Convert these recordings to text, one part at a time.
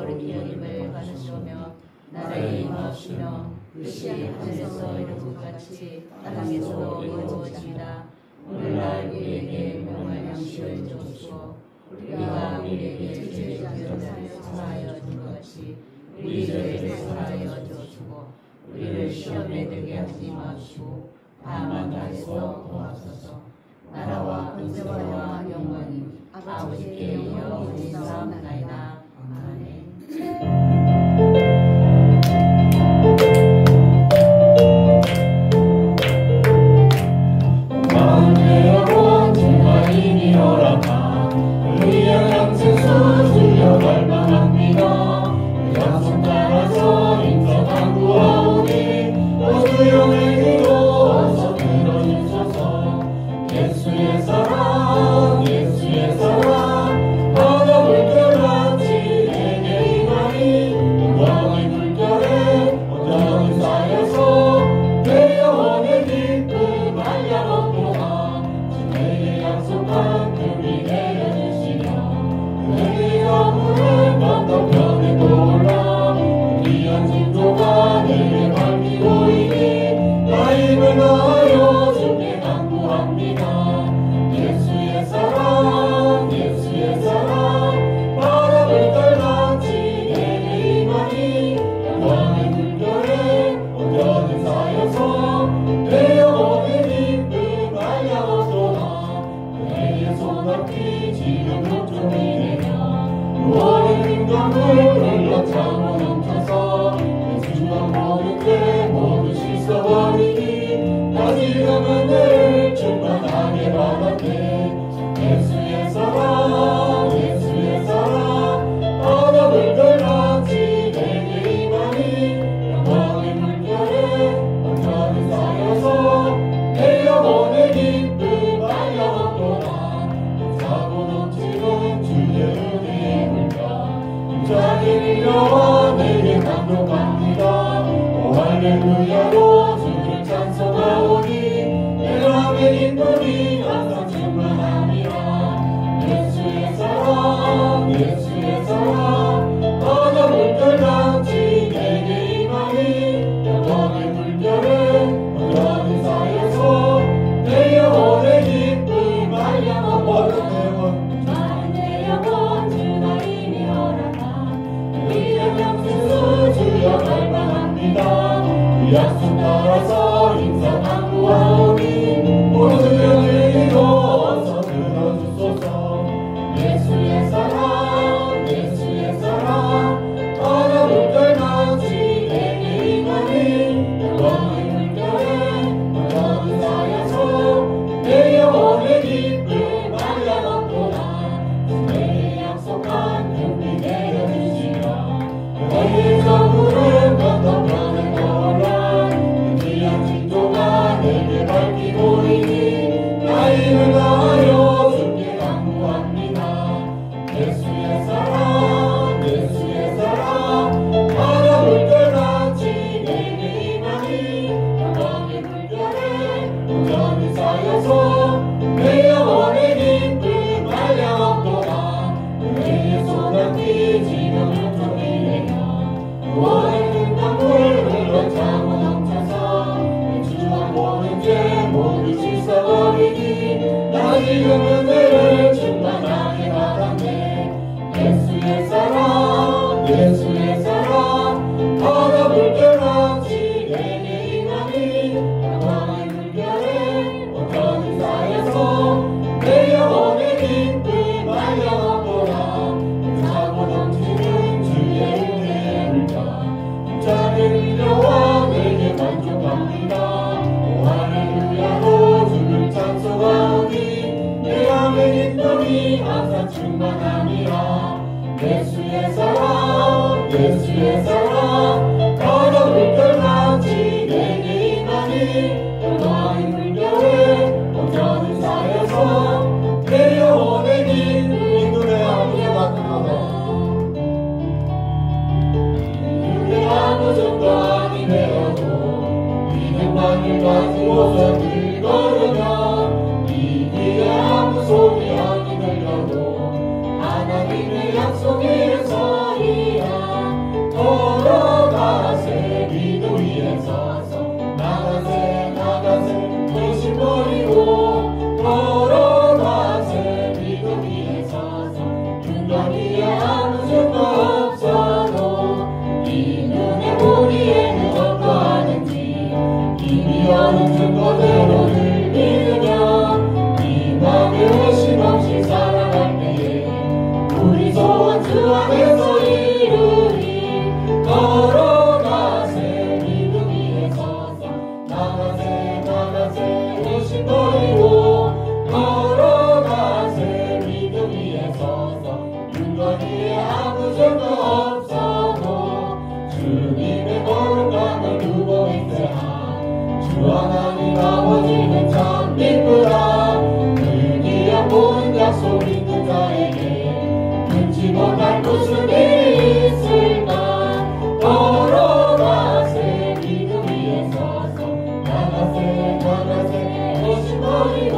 힘을 받으시오며 나를 임하시며 뜻이 하늘에서 이룬 것 같이 땅에서도 이루어지이다. 오늘날 우리에게 명할 양식을 주옵시고 우리가 우리에게 죄를 사하여 준 것 같이 우리 죄를 사하여 주옵시고 우리를 시험에 들게 하지 마시고 다만 나에서 도와소서. 나라와 은혜와 영광이 아버지께 영원히 있사옵나이다. 아멘. 하나님의 약속에서 걸어가세 믿음 위에 서서 나가세 나가세 의심 버리고 걸어가세 믿음 위에 서서 눈과 귀에 아무 증거 없어도 이 눈에 보기에는 어떠하는지 이미 어느 증거대로를 믿으며 이 맘에 의심 없이 살아갈 때에 우리 소원 주 안에서 이루리 걸어가세 믿음 위에 서서 나가세 나가세 의심 버리고 걸어가세 믿음 위에 서서 눈과 귀에 아무 증거 없어도 주님의 거룩함을 두고 있으라 주 하나님 아버지는 참 기쁘다 그 귀한 모든 약속 있는 자에게 눈치 못할 무슨 일이 있을까 걸어가세 믿음 위에 서서 나가세 나가세 의심 버리고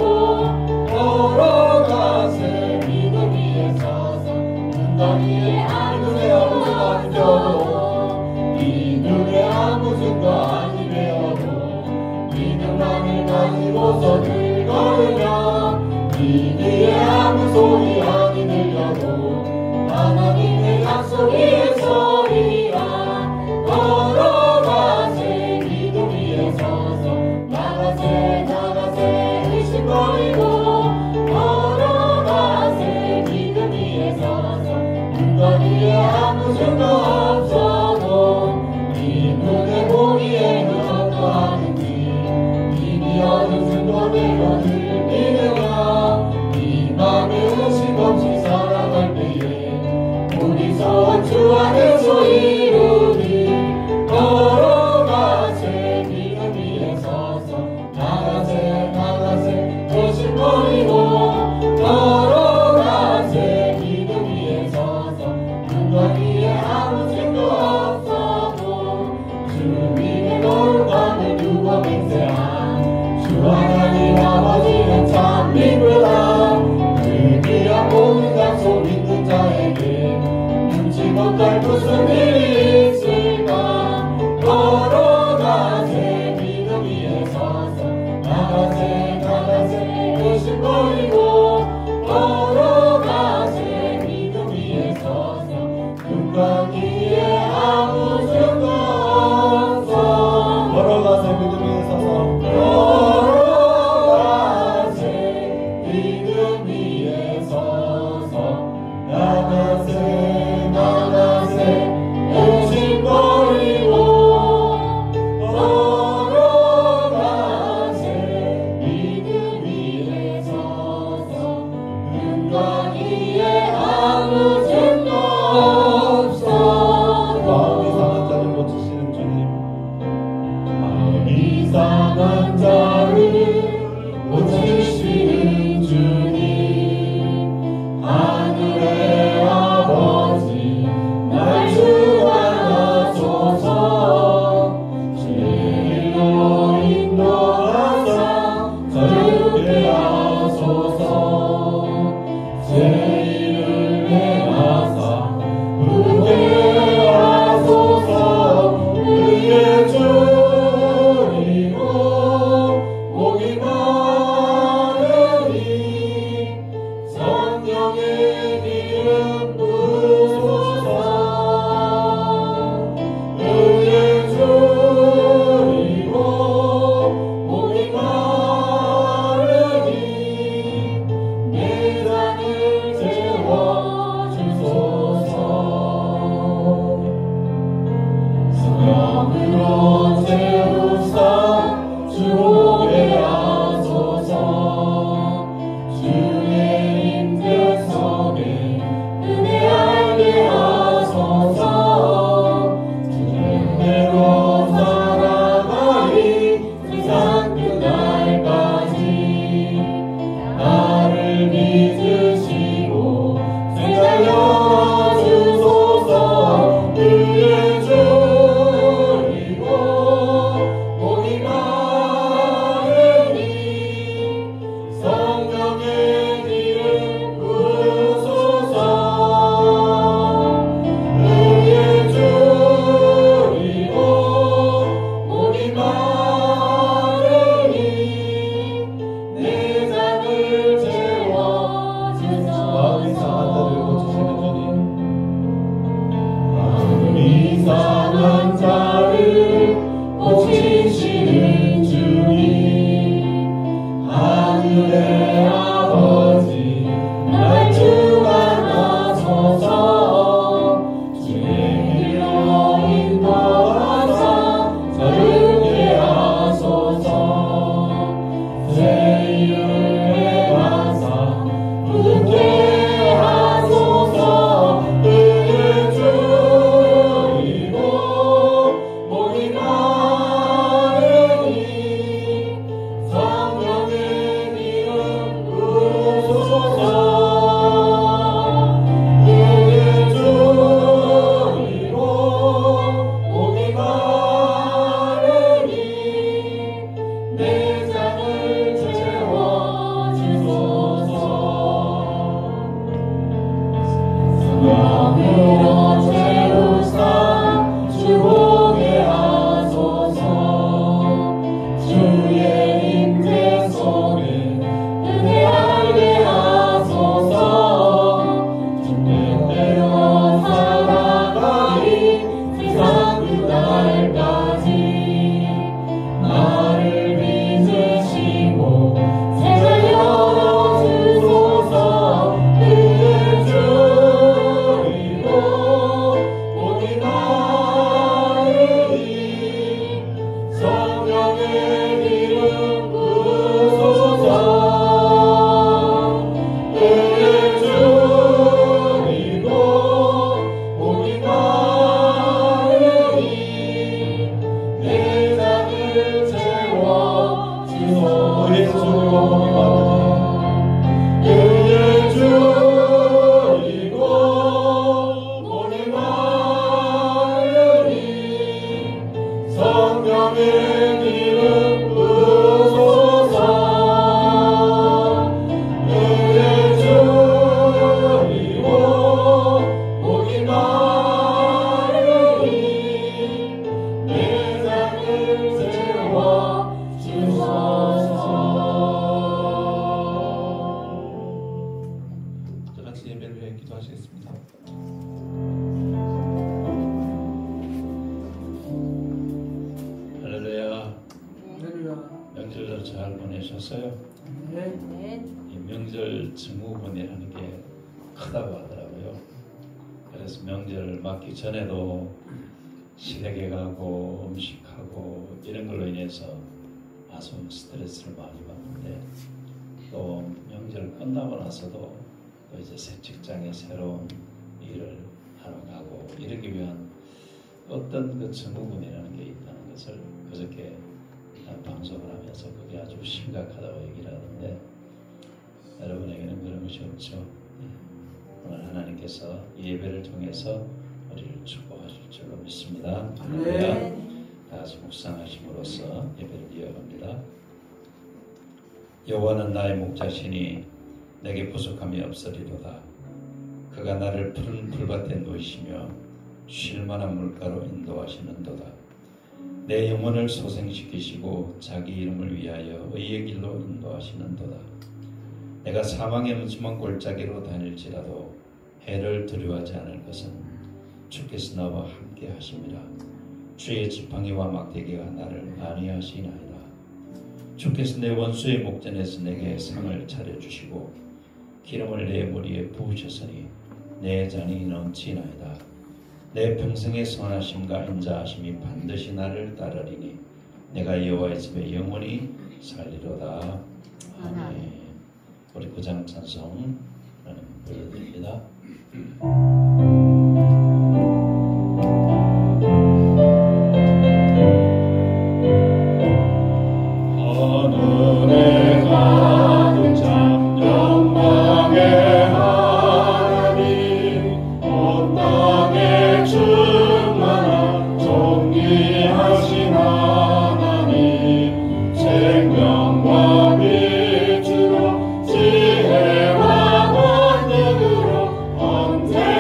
걸어가세 믿음 위에 서서 눈과 귀에 아무 증거 없어도 이 눈에 아무 증거 아니 되어도 믿음만을 가지고서 늘 걸으며 이 귀에 아무 소리 아니 들려도 하나님의 약속 위에 서리라 걸어가세 믿음 위에 서서 나가세 나가세 의심 버리고 걸어가세 믿음 위에 서서 눈과 귀에 아무 증거 없어도 이 눈에 보기에는 어떠하는지 이미 얻은 증거대로를 믿으며 이 맘에 의심 없이 살아갈 때에 우리 소원 주 안에서 이루리 걸어가세 믿음 위에 서서 나가세 나가세 의심 버리고 걸어가세 믿음 위에 서서 눈과 귀에 아무 증거 없어도 주님의 거룩함을 두고 맹세한 주 하나님 아버지는 참 기쁘다 그 귀한 모든 약속 믿는 자에게 눈치 못할 무슨 일이 있을까 걸어가세 믿음 위에 서서 나가세 나가세 의심 버리고 걸어가세 믿음 위에 서서 눈과 귀에 아무 증거 없어 걸어가세 믿음 위에 서서 걸어가세 믿음 위에 서서 나가세 나가세 의심 버리고 걸어가세 믿음 위에 서서 눈과 귀에 아무 증거 없어 마음이 상한 자를 고치시는 주님 마음이 상한 자를 고치시는 주님 하늘의 아버지 날 주관하소서 죄로 인도하사 자유케 하소서 죄를 행하사 의케 하소서 의의 주리고 복이 많으니 성령의 성령으로 채우사 주보게 하소서. 주의 임재 속에 은혜 알게 하소서. 주님 대로 살아가리 세상 끝날까지. 나를 믿으시고 세상 열어주소서. 그의 줄이고 목이 마르니 성령의 기름 부으소서. 그의 줄이고 목이 마르니 내 잔을 채워주소서. 그의 줄이고 목이 마르니 그의 줄이고 목이 마르니 성령의 기름 부으소서. 그의 줄이고 목이 마르니 내 잔을 채워주소서. 다 같이 예배를 위해 기도하시겠습니다. 할렐루야. 명절을 잘 보내셨어요? 네. 이 명절 증후군이라는 게 크다고 하더라고요. 그래서 명절 맞기 전에도 시댁에 가고 음식하고 이런 걸로 인해서 아주 스트레스를 많이 받는데, 또 명절 끝나고 나서도 또 이제 새 직장에 새로운 일을 하러 가고 이러기 위한 어떤 그 증후군이라는 게 있다는 것을 그저께 방송을 하면서 그게 아주 심각하다고 얘기를 하는데, 여러분에게는 그런 것이 없죠. 오늘 하나님께서 이 예배를 통해서 우리를 축복하실 줄로 믿습니다. 할렐루야. 다 같이 묵상하심으로써 예배를 이어갑니다. 여호와는 나의 목자시니 내게 부족함이 없으리로다. 그가 나를 푸른 풀밭에 누이시며 쉴 만한 물가로 인도하시는도다. 내 영혼을 소생시키시고 자기 이름을 위하여 의의 길로 인도하시는도다. 내가 사망의 음침한 골짜기로 다닐지라도 해를 두려워하지 않을 것은 주께서 나와 함께 하심이라. 주의 지팡이와 막대기가 나를 안위하시나이다. 주께서 내 원수의 목전에서 내게 상을 차려주시고 기름을 내 머리에 부으셨으니 내 잔이 넘치나이다. 내 평생의 선하심과 인자하심이 반드시 나를 따르리니 내가 여호와의 집에 영원히 살리로다. 아멘. 우리 구장 찬송 보여드립니다. 하늘에 가득 찬 영광의 하나님, 온 땅에 충만한 존귀하신 하나님, 생명과 빛으로 지혜와 권능으로 언제나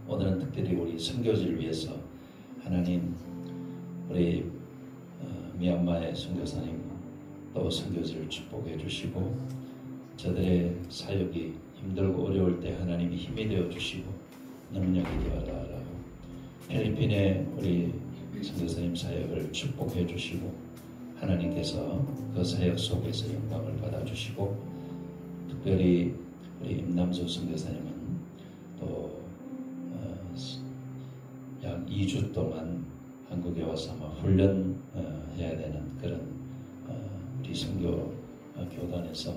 오늘은 특별히 우리 선교지를 위해서 하나님 우리 미얀마의 선교사님 또 선교지를 축복해 주시고 저들의 사역이 힘들고 어려울 때 하나님이 힘이 되어 주시고 능력이 되어라라고 필리핀의 우리 선교사님 사역을 축복해 주시고 하나님께서 그 사역 속에서 영광을 받아 주시고 특별히 우리 임남수 선교사님은 또 약 2주 동안 한국에 와서 아마 훈련해야 되는 그런 우리 선교 교단에서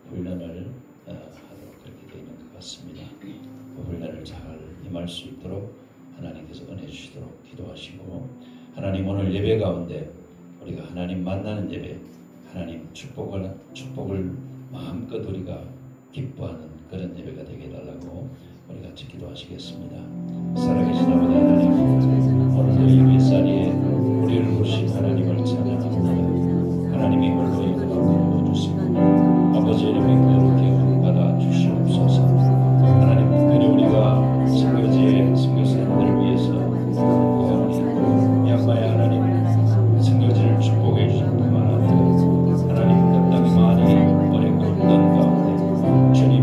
훈련을 하도록 그렇게 되어 있는 것 같습니다. 그 훈련을 잘 임할 수 있도록 하나님께서 은혜 주시도록 기도하시고 하나님 오늘 예배 가운데 우리가 하나님 만나는 예배 하나님 축복을 마음껏 우리가 기뻐하는 그런 예배가 되게 해달라고 우리 같이 기도하시겠습니다. 살아계신 아버지 하나님 오늘 이 예배자리에 우리를 부르신 하나님을 찬양합니다. 하나님이 홀로 영광을 주시고 아버지의 이름에 그렇게 받아 주시옵소서. 하나님 특별히 우리가 선교지의 선교사님들을 위해서 우리 미얀마의 하나님 선교지를 축복해 주신 뿐만 아니라 하나님 그 땅에 많이 어렵고 힘든 가운데 주님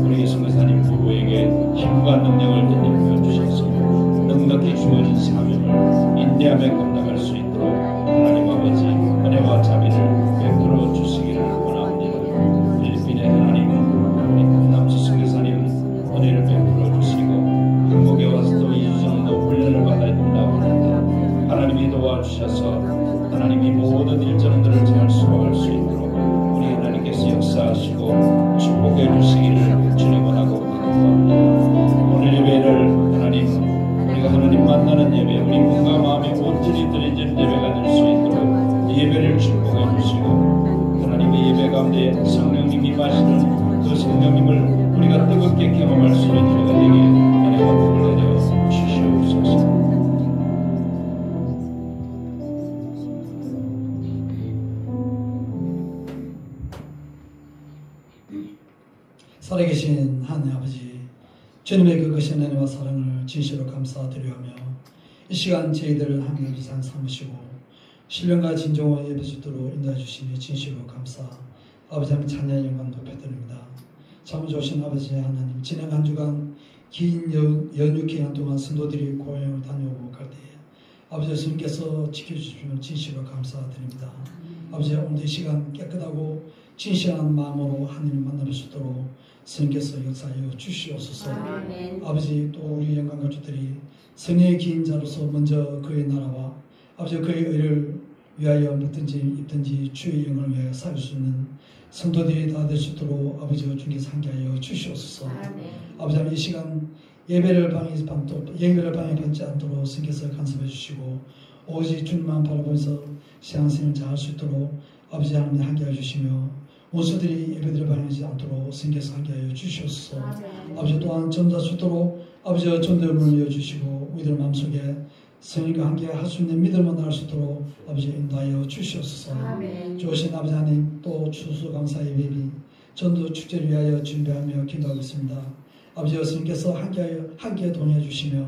우리 선교사님 부부에게 힘과 능력을 덧입혀 주셔서 넉넉히 주어진 사명을 인내하며 감당할 수 있도록 하나님 아버지 은혜와 자비를 베풀어 주시기를 원합니다. 필리핀의 하나님 우리 남수 선교사님 은혜를 베풀어 주시고 한국에 와서도 2주 정도 훈련을 받아야 된다고 하는데 하나님이 도와주셔서 하나님이 모든 일정들을 잘 수행할 수 있도록 우리 하나님께서 역사하시고 축복해 주시기를 주님 원하고 기도합니다. 오늘 예배를 하나님 우리가 하나님 만나는 예배 우리 몸과 마음에 온전히 드려진 예배가 될 수 있도록 이 예배를 축복해 주시고 하나님의 예배 가운데 성령님이 임하시는 그 성령님을 우리가 뜨겁게 경험할 수 있는 예배가 되게 은혜와 복을 내려 주시옵소서. 살아계신 하나님 아버지 주님의 그것인 은혜와 사랑을 진실로 감사드려하며 이 시간 저희들을 하나님 비상 삼으시고 신령과 진정과 예배 주도록 인도해 주시니 진실로 감사 아버지 하나님 찬양 영광 높여드립니다. 참 좋으신 아버지 하나님 지난 한 주간 긴 연휴 기간 동안 성도들이 고향을 다녀오고 갈 때에 아버지 주님께서 지켜주시면 진실로 감사드립니다. 아버지 오늘 이 시간 깨끗하고 진실한 마음으로 하나님 만날 수 있도록 성령께서 역사하여 주시옵소서. 아버지 또 우리 영광 가족들이 성령의 기인자로서 먼저 그의 나라와 아버지 그의 의를 위하여 먹든지 입든지 주의 영광을 위하여 살 수 있는 성도들이 다 될 수 있도록 아버지와 주님께서 함께하여 주시옵소서. 아버지 하나님 이 시간 예배를 방해받지 않도록 성령께서 간섭해 주시고 오직 주님만 바라보면서 신앙생활을 잘할 수 있도록 아버지 하나님 함께하여 주시며 원수들이 예배드려 방해하지 않도록 성령께서 함께하여 주시옵소서. 아버지 또한 전도할 수 있도록 아버지와 전도의 문을 열어주시고 우리들 마음속에 성령과 함께 할 수 있는 믿음을 낳을 수 있도록 아버지 인도하여 주시옵소서. 주신 아버지 하나님, 또 추수감사 예배비 전도 축제를 위하여 준비하며 기도하고 있습니다. 아버지 예수님께서 함께 동의해 주시며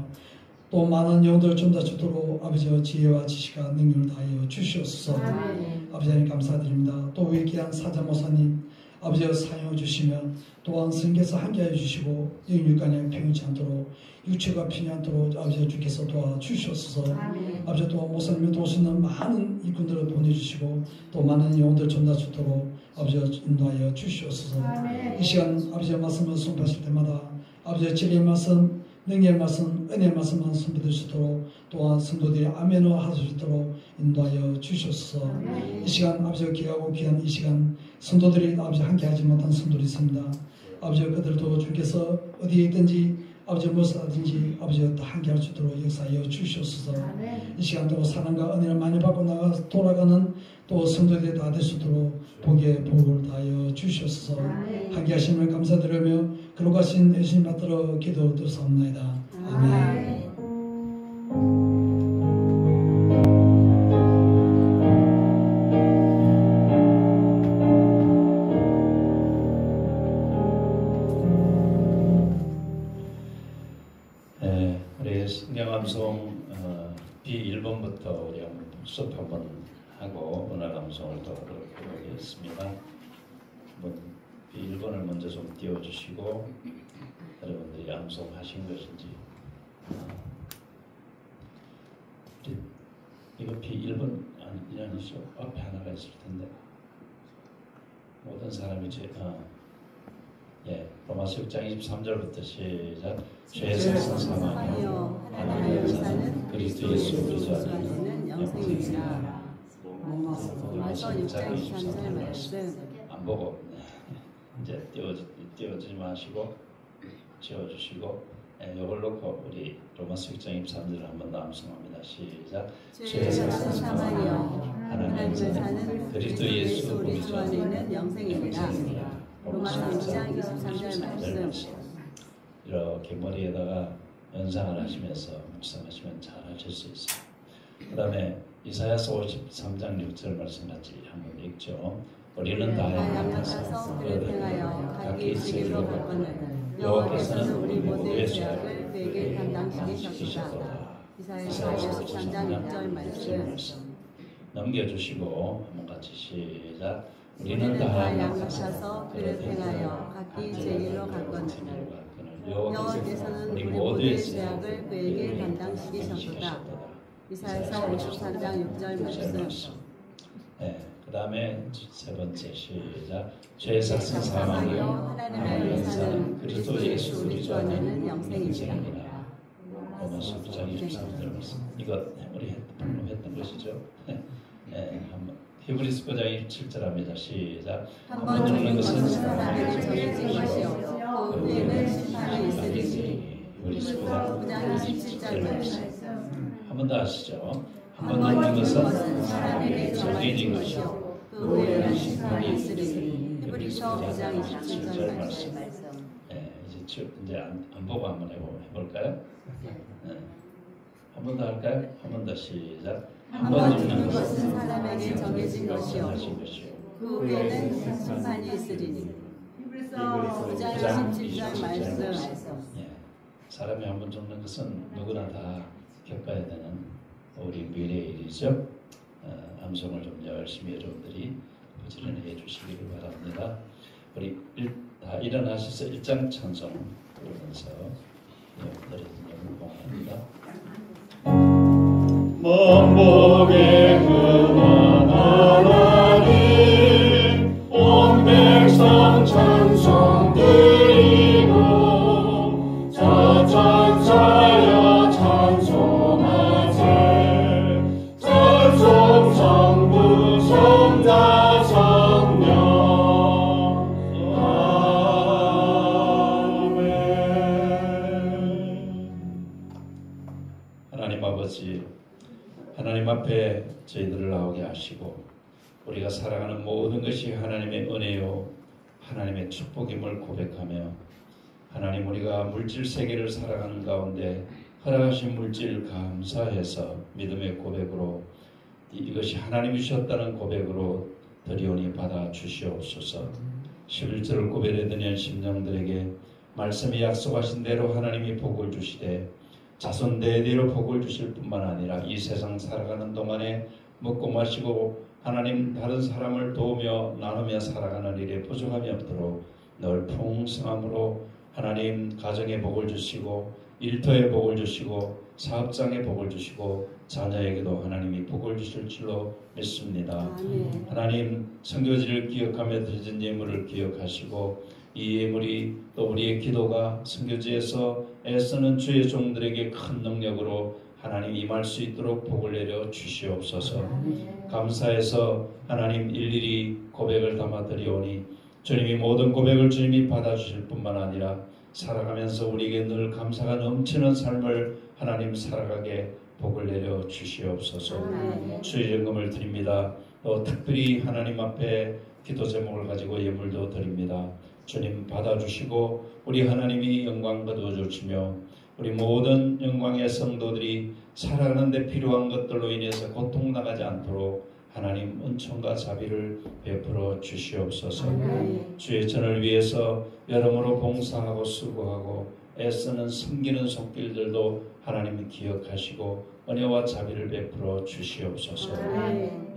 또 많은 영혼들 좀 더 주도록 아버지의 지혜와 지식과 능력을 다하여 주시옵소서. 아버지 하나님 감사드립니다. 또 우리 귀한 사자 모사님 아버지여 사용해 주시며 또한 스님께서 함께하여 주시고 영육간에 평일치 않도록 육체가 편히 않도록 아버지 주께서 도와주시옵소서. 아버지 또 모사님을 도우시는 많은 일꾼들을 보내주시고 또 많은 영혼들 전다 주도록 아버지 인도하여 주시옵소서. 이 시간 아버지의 말씀을 선포하실 때마다 아버지의 진리의 말씀 능력의 말씀, 은혜의 말씀만 선포될 수 있도록 또한 성도들이 아멘을 할 수 있도록 인도하여 주시옵소서. 이 시간 아버지가 귀하고 귀한 이 시간 성도들이 아버지 함께하지 못한 성도들이 있습니다. 아버지 그들도 주께서 어디에 있든지 아버지 무엇이든지 아버지 다 함께할 수 있도록 역사하여 주시옵소서. 이 시간도 사랑과 은혜를 많이 받고 나가 돌아가는 또 성도들이 다 될 수 있도록 복의 복을 다하여 주시옵소서. 함께하심을 감사드리며 거룩하신 예수님 받들어 기도드렸사옵나이다. 아멘. 우리 성경감송 B1번부터 우리 수업 한번 하고 은하감송을 또 해보겠습니다. B1번을 먼저 좀 띄워주시고 여러분들이 암송하신 것인지 이거 B1번 아니죠? 앞에 하나가 있을 텐데 모든 사람이 로마서 6장 23절부터 시작. 죄에서 사망하여 하나님의 의사는 그리스도 예수 그리스도 안에는 영생이니라. 로마서 6장 23절 말씀 안 보고 이제 띄워주지 마시고 지워주시고 이걸 놓고 우리 로마서 6장 23절을 한번 암송합니다. 시작. 죄에서 사망하여 하나님의 의사는 그리스도 예수 그리스도 안에는 영생이니라. 로마서 6장 23절 말씀 이렇게 머리에다가 연상을 하시면서 묵상하시면 잘 하실 수 있어요. 그 다음에 이사야서 53장 6절 말씀 같이 한번 읽죠. 우리는 다 양같아서 그를 행하여 각기 지길로 갔거늘 여호와께서는 우리 모두의 죄악을 그에게 담당시키셨도다. 이사야서 53장 6절 말씀 넘겨주시고 한번 같이 시작. 우리는 다 양같아서 그를 행하여 각기 제일로 갔거늘 여호와께서는 우리 모두의 죄악을 그에게 담당시키셨도다. 이사야서 53장 6절 말씀. 그 다음에 세 번째 시작. 죄에서 사망하여 하나님의 의사는 그리스도 예수 그리스도 안에는 영생이니라. 로마서 9장 23절 말씀. 이거 우리 했던 것이죠. 한번 히브리서 9장 27절합니다. 시작. 한 번 죽는 것은 사람에게 정해진 것이요 또 후에는 심판이 있으리니. 히브리서 9장 27절 말씀. 한 번 더 하시죠. 한 번 죽는 것은 사람에게 정해진 것이요 또 후에는 심판이 있으리니. 히브리서 9장 27절 말씀. 이제 안 보고 한번 해볼까요? 한 번 더 할까요? 한 번 더 시작. 한 번 죽는 것은 사람에게 정해진 것이요 그 후에는 심판이 있으리니. 히브리서 9장 27절 말씀. 사람이 한 번 죽는 것은 누구나 다 겪어야 되는 우리 미래의 일이죠. 암송을 좀 열심히 여러분들이 부지런히 해주시기를 바랍니다. 우리 다 일어나셔서 1장 찬송 부르면서 여러분들의 영광합니다. 만복의 그만 하나님 온 백성 찬송 드리고 자찬사여 찬송하세 찬송 성부 성자 성령 아멘. 하나님 아버지, 하나님 앞에 저희들을 나오게 하시고 우리가 살아가는 모든 것이 하나님의 은혜요 하나님의 축복임을 고백하며 하나님 우리가 물질 세계를 살아가는 가운데 허락하신 물질 감사해서 믿음의 고백으로 이것이 하나님이 주셨다는 고백으로 드리오니 받아 주시옵소서. 11절을 고백하던 심령들에게 말씀이 약속하신 대로 하나님이 복을 주시되 자손 대대로 복을 주실 뿐만 아니라 이 세상 살아가는 동안에 먹고 마시고 하나님 다른 사람을 도우며 나누며 살아가는 일에 부족함이 없도록 늘 풍성함으로 하나님 가정에 복을 주시고 일터에 복을 주시고 사업장에 복을 주시고 자녀에게도 하나님이 복을 주실 줄로 믿습니다. 아멘. 하나님 선교지를 기억하며 드려진 예물을 기억하시고 이 예물이 또 우리의 기도가 선교지에서 애쓰는 주의 종들에게 큰 능력으로 하나님 임할 수 있도록 복을 내려 주시옵소서. 감사해서 하나님 일일이 고백을 담아 드리오니 주님이 모든 고백을 주님이 받아주실 뿐만 아니라 살아가면서 우리에게 늘 감사가 넘치는 삶을 하나님 살아가게 복을 내려 주시옵소서. 주의 영광을 드립니다. 또 특별히 하나님 앞에 기도 제목을 가지고 예물도 드립니다. 주님 받아주시고 우리 하나님이 영광 거두어 주시며 우리 모든 영광의 성도들이 살아가는 데 필요한 것들로 인해서 고통나가지 않도록 하나님 은총과 자비를 베풀어 주시옵소서. 주의 전을 위해서 여러모로 봉사하고 수고하고 애쓰는 섬기는 손길들도 하나님이 기억하시고 은혜와 자비를 베풀어 주시옵소서.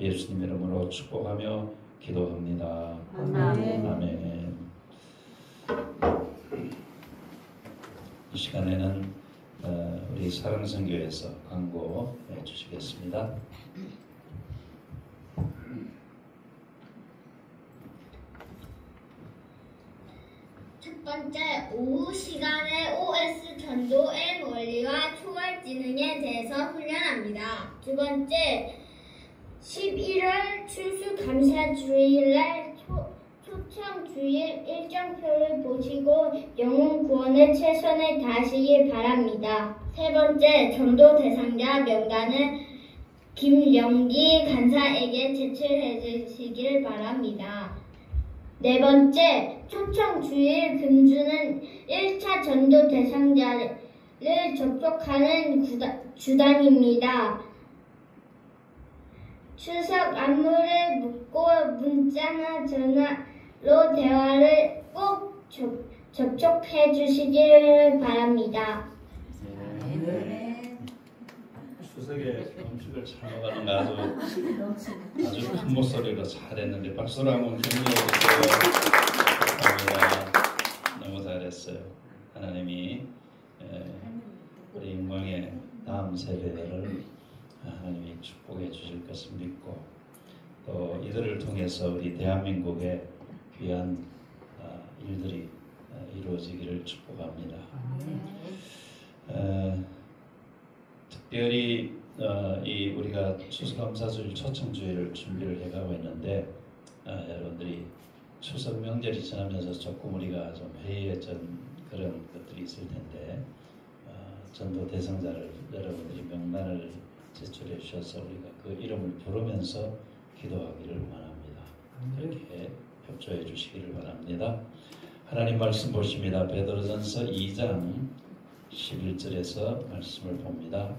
예수님 이름으로 축복하며 기도합니다. 아멘. 이 시간에는 우리 사랑선교에서 광고 해주시겠습니다. 첫 번째, 오후 시간에 OS 전도의 원리와 초월지능에 대해서 훈련합니다. 두 번째, 11월 추수감사주일날 초청주일 일정표를 보시고 영혼 구원에 최선을 다하시길 바랍니다. 세 번째, 전도 대상자 명단은 김영기 간사에게 제출해 주시길 바랍니다. 네 번째, 초청주일 금주는 1차 전도 대상자를 접촉하는 주단입니다. 추석 안무를 묻고 문자나 전화로 대화를 꼭 접촉해 주시길 바랍니다. 추석에 음식을 잘 먹는 거 아주 큰 목소리로 잘했는데 박수로 한번 격려해 주세요. 감사합니다. 너무 잘했어요. 하나님이 우리 영광의 다음 세대를 하나님이 축복해 주실 것을 믿고 또 이들을 통해서 우리 대한민국의 귀한 일들이 이루어지기를 축복합니다. 특별히 이 우리가 추수감사주일 초청주일을 준비를 해가고 있는데 여러분들이 추석 명절이 지나면서 조금 우리가 좀 회의했던 그런 것들이 있을 텐데 전도 대상자를 여러분들이 명단을 제출해 주셔서 우리가 그 이름을 부르면서 기도하기를 원합니다. 그렇게 협조해 주시기를 바랍니다. 하나님 말씀 보십니다. 베드로전서 2장 11절에서 말씀을 봅니다.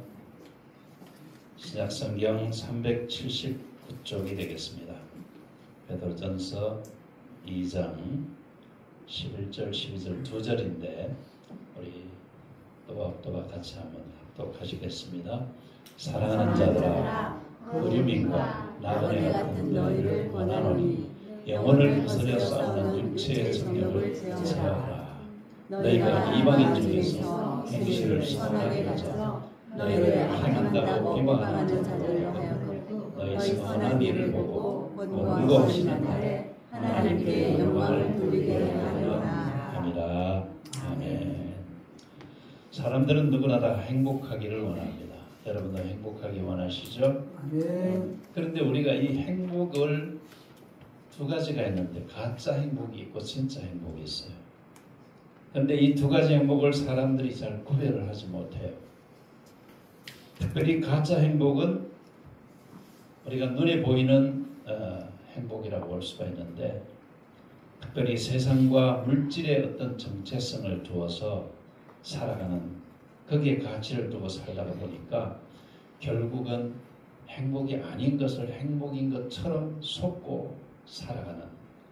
신약성경 379쪽이 되겠습니다. 베드로전서 2장 11절 12절 두 절인데 우리 또박또박 같이 한번 합독하시겠습니다. 사랑하는 자들아 의류민과 나그네 같은 너희를 원하노니 영혼을 거스려 싸우는 육체의 정욕을 제어하라. 너희가 이방인 중에서 행실을 선하게 하자. 너희를 행한다고 비방하는 자들을 하여 너희 선한 일을 보고 원고하시는 날에 하나님께 영광을 돌리게 하려나 합니다. 아멘. 사람들은 누구나 다 행복하기를 원합니다. 여러분도 행복하기 원하시죠? 그런데 우리가 이 행복을 두 가지가 있는데 가짜 행복이 있고 진짜 행복이 있어요. 그런데 이 두 가지 행복을 사람들이 잘 구별을 하지 못해요. 특별히 가짜 행복은 우리가 눈에 보이는 행복이라고 볼 수가 있는데 특별히 세상과 물질의 어떤 정체성을 두어서 살아가는 거기에 가치를 두고 살다가 보니까 결국은 행복이 아닌 것을 행복인 것처럼 속고 살아가는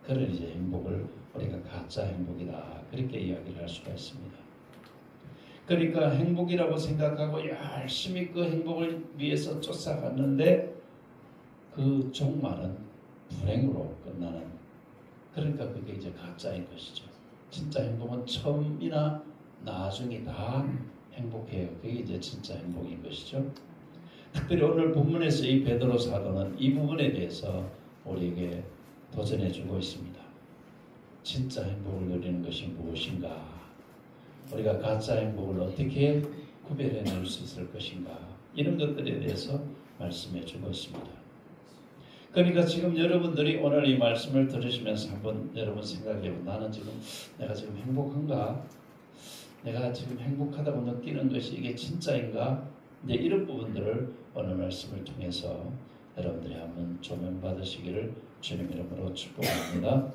그런 이제 행복을 우리가 가짜 행복이다 그렇게 이야기를 할 수가 있습니다. 그러니까 행복이라고 생각하고 열심히 그 행복을 위해서 쫓아갔는데 그 종말은 불행으로 끝나는, 그러니까 그게 이제 가짜인 것이죠. 진짜 행복은 처음이나 나중이 다 행복해요. 그게 이제 진짜 행복인 것이죠. 특별히 오늘 본문에서 이 베드로 사도는 이 부분에 대해서 우리에게 도전해 주고 있습니다. 진짜 행복을 누리는 것이 무엇인가? 우리가 가짜 행복을 어떻게 구별해낼 수 있을 것인가? 이런 것들에 대해서 말씀해 주고 있습니다. 그러니까 지금 여러분들이 오늘 이 말씀을 들으시면서 한번 여러분 생각해보면 내가 지금 행복한가? 내가 지금 행복하다고 느끼는 것이 이게 진짜인가? 이제 이런 부분들을 오늘 말씀을 통해서 여러분들이 한번 조명받으시기를 주님 이름으로 축복합니다.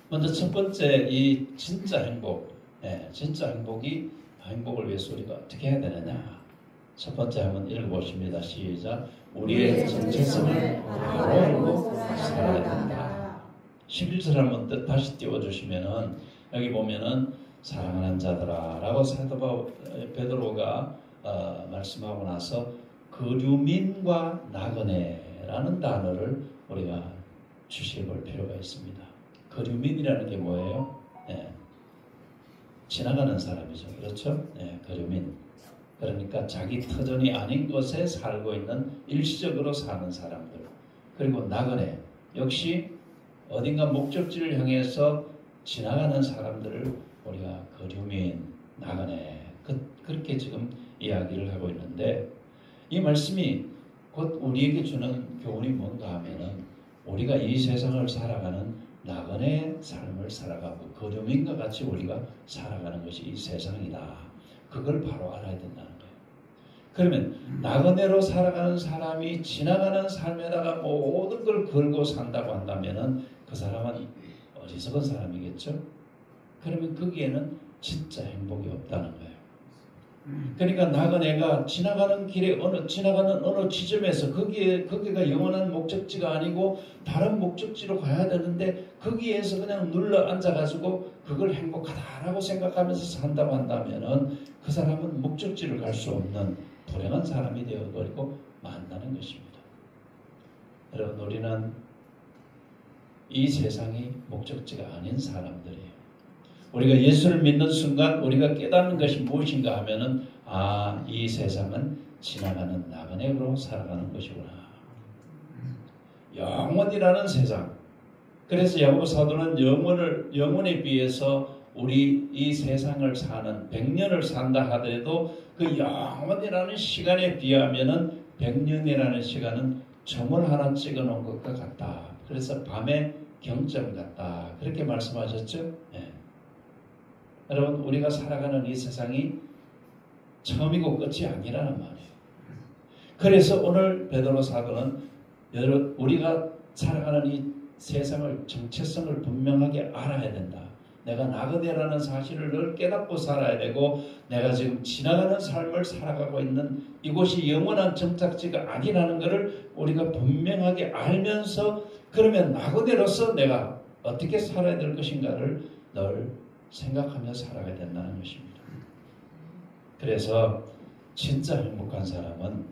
먼저 첫 번째 이 진짜 행복, 진짜 행복을 위해서 우리가 어떻게 해야 되느냐? 첫 번째 한번 읽어보십니다. 시작. 우리의 정체성을 바로 알고 살아야 된다. 11절 한번 다시 띄워주시면은 여기 보면은 사랑하는 자들아 라고 사도 베드로가 말씀하고 나서 그류민과 나그네라는 단어를 우리가 주시해 볼 필요가 있습니다. 그류민이라는 게 뭐예요? 지나가는 사람이죠. 그렇죠? 그류민. 그러니까 자기 터전이 아닌 곳에 살고 있는 일시적으로 사는 사람들. 그리고 나그네. 역시 어딘가 목적지를 향해서 지나가는 사람들을 우리가 그류민, 나그네. 그렇게 지금 이야기를 하고 있는데 이 말씀이 곧 우리에게 주는 교훈이 뭔가 하면은 우리가 이 세상을 살아가는 나그네 삶을 살아가고 그류민과 같이 우리가 살아가는 것이 이 세상이다. 그걸 바로 알아야 된다는 거예요. 그러면 나그네로 살아가는 사람이 지나가는 삶에다가 모든 걸 걸고 산다고 한다면은 그 사람은 어리석은 사람이겠죠. 그러면 거기에는 진짜 행복이 없다는 거예요. 그러니까 나그네가 지나가는 길에 지나가는 어느 지점에서 거기가 영원한 목적지가 아니고 다른 목적지로 가야 되는데 거기에서 그냥 눌러 앉아가지고 그걸 행복하다라고 생각하면서 산다고 한다면은 그 사람은 목적지를 갈 수 없는 불행한 사람이 되어버리고 만다는 것입니다. 여러분, 우리는 이 세상이 목적지가 아닌 사람들이에요. 우리가 예수를 믿는 순간 우리가 깨닫는 것이 무엇인가 하면은 이 세상은 지나가는 나그네로 살아가는 것이구나. 영원이라는 세상. 그래서 야고보 사도는 영원에 비해서 우리 이 세상을 사는 100년을 산다 하더라도 그 영원이라는 시간에 비하면은 100년이라는 시간은 점을 하나 찍어 놓은 것과 같다. 그래서 밤의 경점 같다. 그렇게 말씀하셨죠? 여러분, 우리가 살아가는 이 세상이 처음이고 끝이 아니라는 말이에요. 그래서 오늘 베드로 사도는 우리가 살아가는 이 세상을 정체성을 분명하게 알아야 된다. 내가 나그네라는 사실을 늘 깨닫고 살아야 되고 내가 지금 지나가는 삶을 살아가고 있는 이곳이 영원한 정착지가 아니라는 것을 우리가 분명하게 알면서 그러면 나그네로서 내가 어떻게 살아야 될 것인가를 늘 생각하며 살아가야 된다는 것입니다. 그래서 진짜 행복한 사람은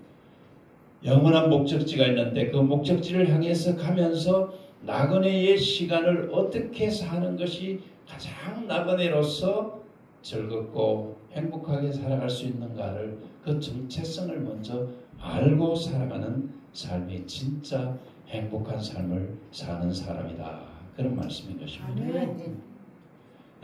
영원한 목적지가 있는데 그 목적지를 향해서 가면서 나그네의 시간을 어떻게 사는 것이 가장 나그네로서 즐겁고 행복하게 살아갈 수 있는가를 그 정체성을 먼저 알고 살아가는 삶이 진짜 행복한 삶을 사는 사람이다. 그런 말씀인 것입니다.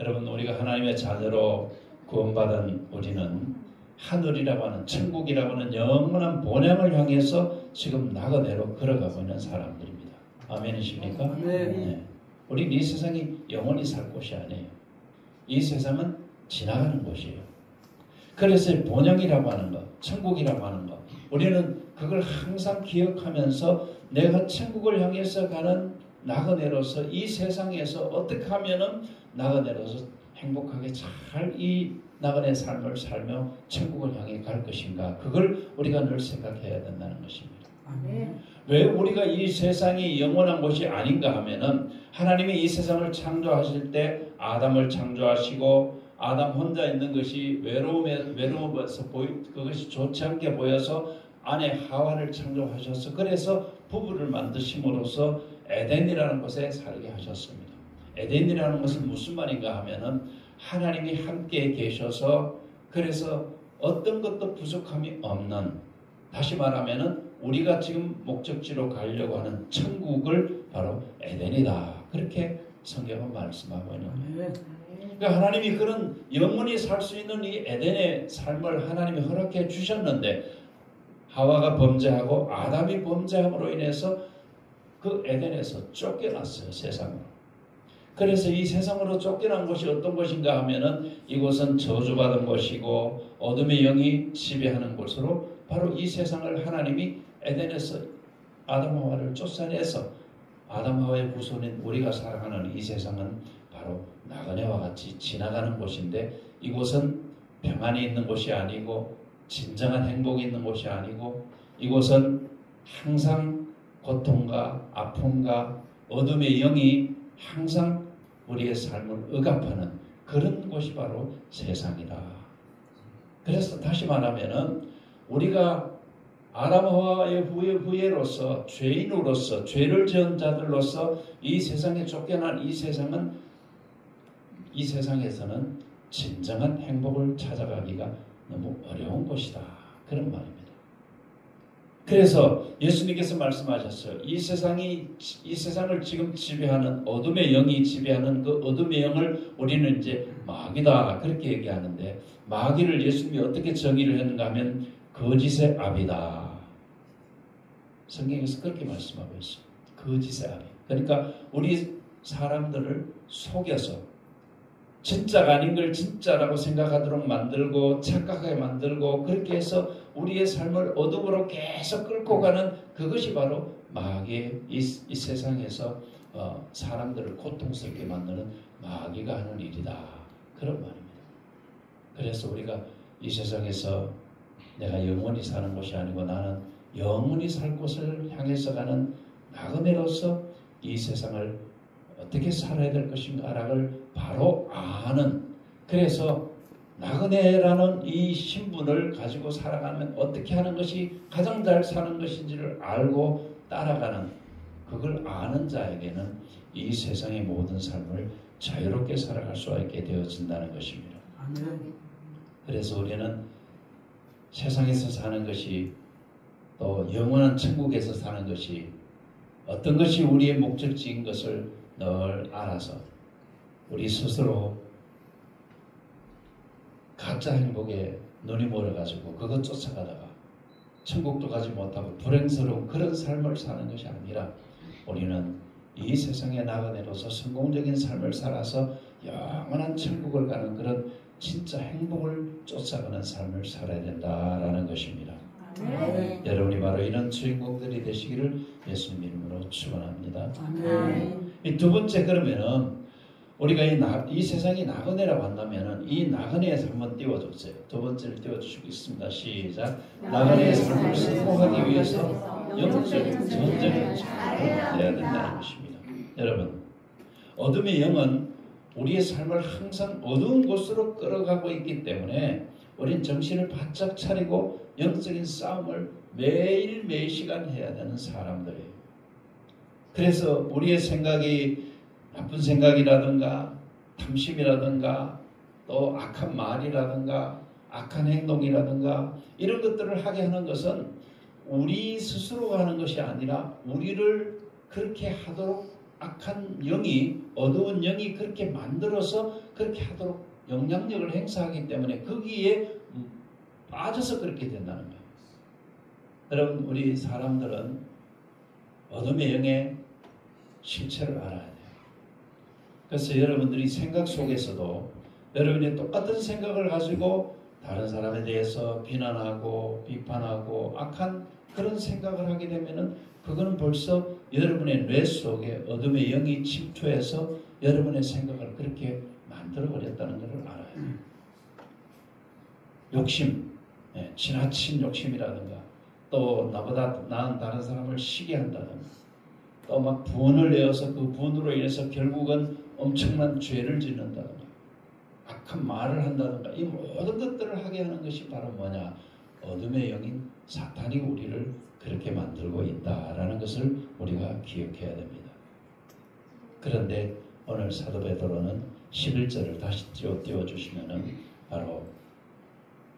여러분, 우리가 하나님의 자녀로 구원받은 우리는 하늘이라고 하는 천국이라고 하는 영원한 본향을 향해서 지금 나그네로 걸어가고 있는 사람들입니다. 아멘이십니까? 네. 우리는 이 세상이 영원히 살 곳이 아니에요. 이 세상은 지나가는 곳이에요. 그래서 본향이라고 하는 것, 천국이라고 하는 것, 우리는 그걸 항상 기억하면서 내가 천국을 향해서 가는 나그네로서 이 세상에서 어떻게 하면은 나그네로서 행복하게 잘 이 나그네 삶을 살며 천국을 향해 갈 것인가? 그걸 우리가 늘 생각해야 된다는 것입니다. 왜 우리가 이 세상이 영원한 것이 아닌가 하면은 하나님이 이 세상을 창조하실 때 아담을 창조하시고 아담 혼자 있는 것이 외로움에서 그것이 좋지 않게 보여서 아내 하와를 창조하셔서 그래서 부부를 만드심으로써 에덴이라는 곳에 살게 하셨습니다. 에덴이라는 것은 무슨 말인가 하면은 하나님이 함께 계셔서 그래서 어떤 것도 부족함이 없는, 다시 말하면은 우리가 지금 목적지로 가려고 하는 천국을 바로 에덴이다. 그렇게 성경은 말씀하고 있는 거예요. 그러니까 하나님이 그런 영원히 살 수 있는 이 에덴의 삶을 하나님이 허락해 주셨는데 하와가 범죄하고 아담이 범죄함으로 인해서 그 에덴에서 쫓겨났어요. 세상으로. 그래서 이 세상으로 쫓겨난 곳이 어떤 곳인가 하면은 이곳은 저주받은 곳이고 어둠의 영이 지배하는 곳으로 바로 이 세상을 하나님이 에덴에서 아담 하와를 쫓아내서 아담 하와의 후손인 우리가 살아가는 이 세상은 바로 나그네와 같이 지나가는 곳인데 이곳은 평안이 있는 곳이 아니고 진정한 행복이 있는 곳이 아니고 이곳은 항상 고통과 아픔과 어둠의 영이 항상 우리의 삶을 억압하는 그런 곳이 바로 세상이다. 그래서 다시 말하면은 우리가 아담 하와의 후예로서 죄인으로서 죄를 지은 자들로서 이 세상에 쫓겨난 이 세상에서는 진정한 행복을 찾아가기가 너무 어려운 곳이다. 그런 말입니다. 그래서 예수님께서 말씀하셨어요. 이 세상을 지금 지배하는 어둠의 영이 지배하는 그 어둠의 영을 우리는 이제 마귀다. 그렇게 얘기하는데 마귀를 예수님이 어떻게 정의를 했는가 하면 거짓의 아비다. 성경에서 그렇게 말씀하고 있어요. 거짓의 아비. 그러니까 우리 사람들을 속여서 진짜가 아닌 걸 진짜라고 생각하도록 만들고 착각하게 만들고 그렇게 해서 우리의 삶을 어둠으로 계속 끌고 가는 그것이 바로 마귀의 이 세상에서 사람들을 고통스럽게 만드는 마귀가 하는 일이다. 그런 말입니다. 그래서 우리가 이 세상에서 내가 영원히 사는 곳이 아니고 나는 영원히 살 곳을 향해서 가는 나그네로서 이 세상을 어떻게 살아야 될 것인가를 바로 아는, 그래서 나그네라는 이 신분을 가지고 살아가면 어떻게 하는 것이 가장 잘 사는 것인지를 알고 따라가는, 그걸 아는 자에게는 이 세상의 모든 삶을 자유롭게 살아갈 수 있게 되어진다는 것입니다. 그래서 우리는 세상에서 사는 것이 또 영원한 천국에서 사는 것이 어떤 것이 우리의 목적지인 것을 늘 알아서 우리 스스로 가짜 행복에 눈이 멀어가지고 그것 쫓아가다가 천국도 가지 못하고 불행스러운 그런 삶을 사는 것이 아니라 우리는 이 세상의 나그네로서 성공적인 삶을 살아서 영원한 천국을 가는 그런 진짜 행복을 쫓아가는 삶을 살아야 된다라는 것입니다. 네. 여러분이 바로 이런 주인공들이 되시기를 예수님 이름으로 축원합니다. 이 두 번째, 그러면은 우리가 이 세상이 나그네라고 한다면은 이 나그네에서 한번 띄워주세요. 두 번째를 띄워주시고 있습니다. 시작. 나그네의 삶을 승복하기 위해서 영적인 전쟁을 잘 해야 된다는 것입니다. 여러분, 어둠의 영은 우리의 삶을 항상 어두운 곳으로 끌어가고 있기 때문에 우린 정신을 바짝 차리고 영적인 싸움을 매일 시간 해야 되는 사람들이에요. 그래서 우리의 생각이 나쁜 생각이라든가 탐심이라든가 또 악한 말이라든가 악한 행동이라든가 이런 것들을 하게 하는 것은 우리 스스로가 하는 것이 아니라 우리를 그렇게 하도록 악한 영이, 어두운 영이 그렇게 만들어서 그렇게 하도록 영향력을 행사하기 때문에 거기에 빠져서 그렇게 된다는 거예요. 여러분, 우리 사람들은 어둠의 영의 실체를 알아야 돼요. 그래서 여러분들이 생각 속에서도 여러분이 똑같은 생각을 가지고 다른 사람에 대해서 비난하고 비판하고 악한 그런 생각을 하게 되면은 그거는 벌써 여러분의 뇌 속에 어둠의 영이 침투해서 여러분의 생각을 그렇게 만들어버렸다는 것을 알아요. 욕심, 지나친 욕심이라든가 또 나보다 나은 다른 사람을 시기한다든가 또 막 분을 내어서 그 분으로 인해서 결국은 엄청난 죄를 짓는다든가 악한 말을 한다든가 이 모든 것들을 하게 하는 것이 바로 뭐냐? 어둠의 영인 사탄이 우리를 그렇게 만들고 있다라는 것을 우리가 기억해야 됩니다. 그런데 오늘 사도 베드로는 11절을 다시 띄워주시면은 바로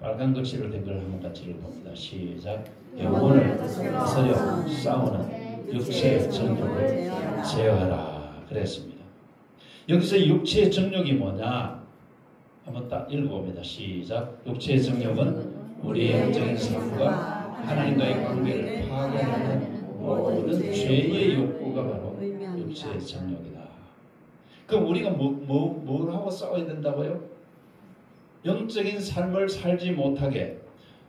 빨간 글씨로 된 걸 한번 같이 읽어봅니다. 시작. 영혼을 다스려 싸우는 육체의 정욕을 제어하라 그랬습니다. 여기서 육체의 정욕이 뭐냐? 한번 딱 읽어봅니다. 시작. 육체의 정욕은 우리의 영적인 삶과 하나님과의 관계를 파괴하는 모든 죄의 욕구가 바로 육체의 정욕이다. 그럼 우리가 뭘 하고 싸워야 된다고요? 영적인 삶을 살지 못하게